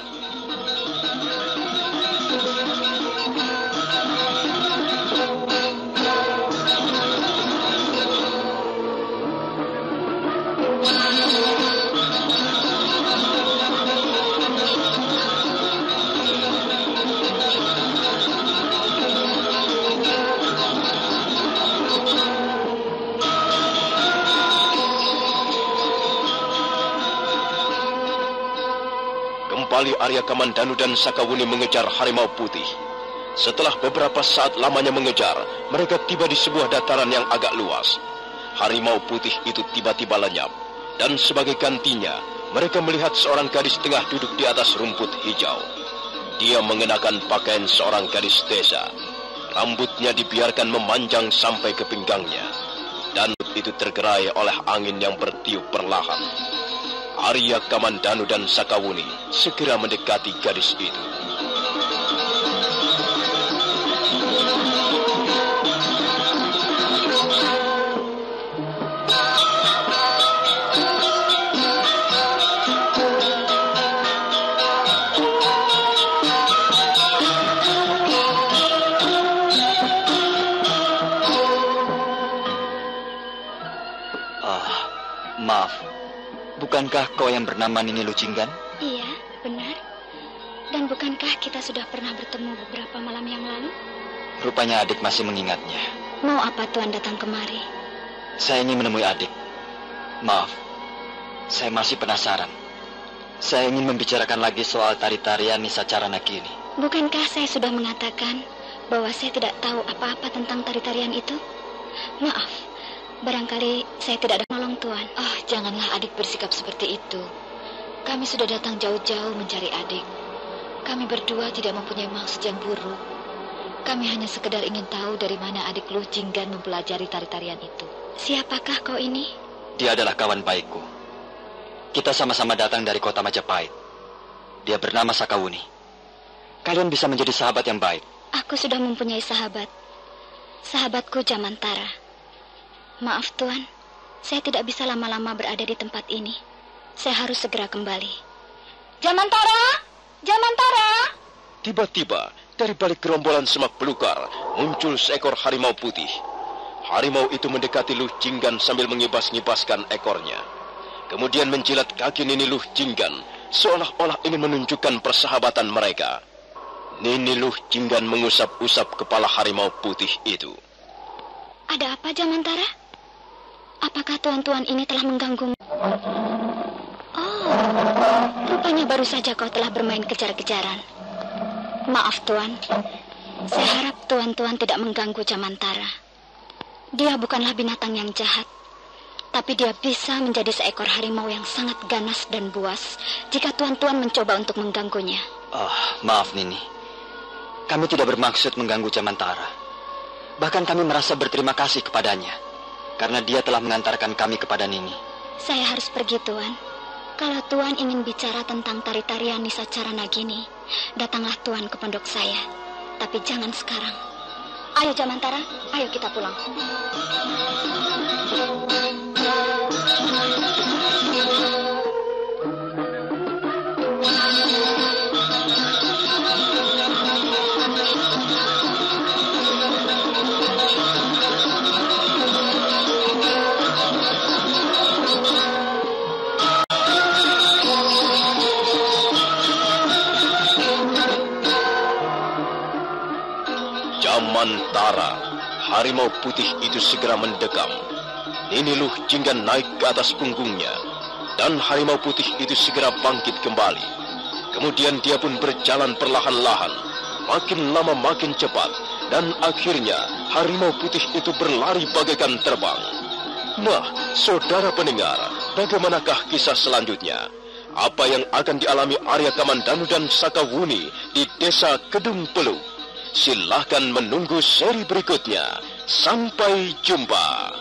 Kembali Arya Kamandanu dan Sakawuni mengejar harimau putih. Setelah beberapa saat lamanya mengejar, mereka tiba di sebuah dataran yang agak luas. Harimau putih itu tiba-tiba lenyap, dan sebagai gantinya, mereka melihat seorang gadis tengah duduk di atas rumput hijau. Dia mengenakan pakaian seorang gadis desa. Rambutnya dibiarkan memanjang sampai ke pinggangnya, dan itu tergerai oleh angin yang bertiup perlahan. Arya Kamandanu dan Sakawuni segera mendekati gadis itu. Maaf. Bukankah kau yang bernama Nini Lucinggan? Iya, benar. Dan bukankah kita sudah pernah bertemu beberapa malam yang lalu? Rupanya adik masih mengingatnya. Mau apa Tuan datang kemari? Saya ingin menemui adik. Maaf, saya masih penasaran. Saya ingin membicarakan lagi soal tari-tarian Nisacarana ini. Bukankah saya sudah mengatakan bahwa saya tidak tahu apa-apa tentang tari-tarian itu? Maaf, barangkali saya tidak ada nolong Tuan. Janganlah adik bersikap seperti itu. Kami sudah datang jauh-jauh mencari adik. Kami berdua tidak mempunyai maksud yang buruk. Kami hanya sekedar ingin tahu dari mana adik Lucinggan mempelajari tari-tarian itu. Siapakah kau ini? Dia adalah kawan baikku. Kita sama-sama datang dari kota Majapahit. Dia bernama Sakawuni. Kalian bisa menjadi sahabat yang baik. Aku sudah mempunyai sahabat. Sahabatku Jamantara. Maaf Tuan, saya tidak bisa lama-lama berada di tempat ini. Saya harus segera kembali. Jamantara! Jamantara! Tiba-tiba, dari balik gerombolan semak belukar, muncul seekor harimau putih. Harimau itu mendekati Lucinggan sambil mengibas-ngibaskan ekornya. Kemudian menjilat kaki Nini Lucinggan, seolah-olah ingin menunjukkan persahabatan mereka. Nini Luh Jinggan mengusap-usap kepala harimau putih itu. Ada apa, Jamantara? Apakah tuan-tuan ini telah mengganggu? Oh, rupanya baru saja kau telah bermain kejar-kejaran. Maaf, Tuan. Saya harap tuan-tuan tidak mengganggu Jamantara. Dia bukanlah binatang yang jahat, tapi dia bisa menjadi seekor harimau yang sangat ganas dan buas jika tuan-tuan mencoba untuk mengganggunya. Oh, maaf Nini. Kami tidak bermaksud mengganggu Jamantara. Bahkan kami merasa berterima kasih kepadanya, karena dia telah mengantarkan kami kepada Nini. Saya harus pergi, Tuan. Kalau Tuan ingin bicara tentang tari-tarian Nisa Carana Gini, datanglah Tuan ke pondok saya. Tapi jangan sekarang. Ayo Jamantara, ayo kita pulang. Jamantara, harimau putih itu segera mendekam. Nini Luh Jinggan naik ke atas punggungnya, dan harimau putih itu segera bangkit kembali. Kemudian dia pun berjalan perlahan-lahan, makin lama makin cepat, dan akhirnya harimau putih itu berlari bagaikan terbang. Nah, saudara pendengar, bagaimanakah kisah selanjutnya? Apa yang akan dialami Arya Kamandanu dan Sakawuni di desa Kedung Peluk? Silahkan menunggu seri berikutnya. Sampai jumpa.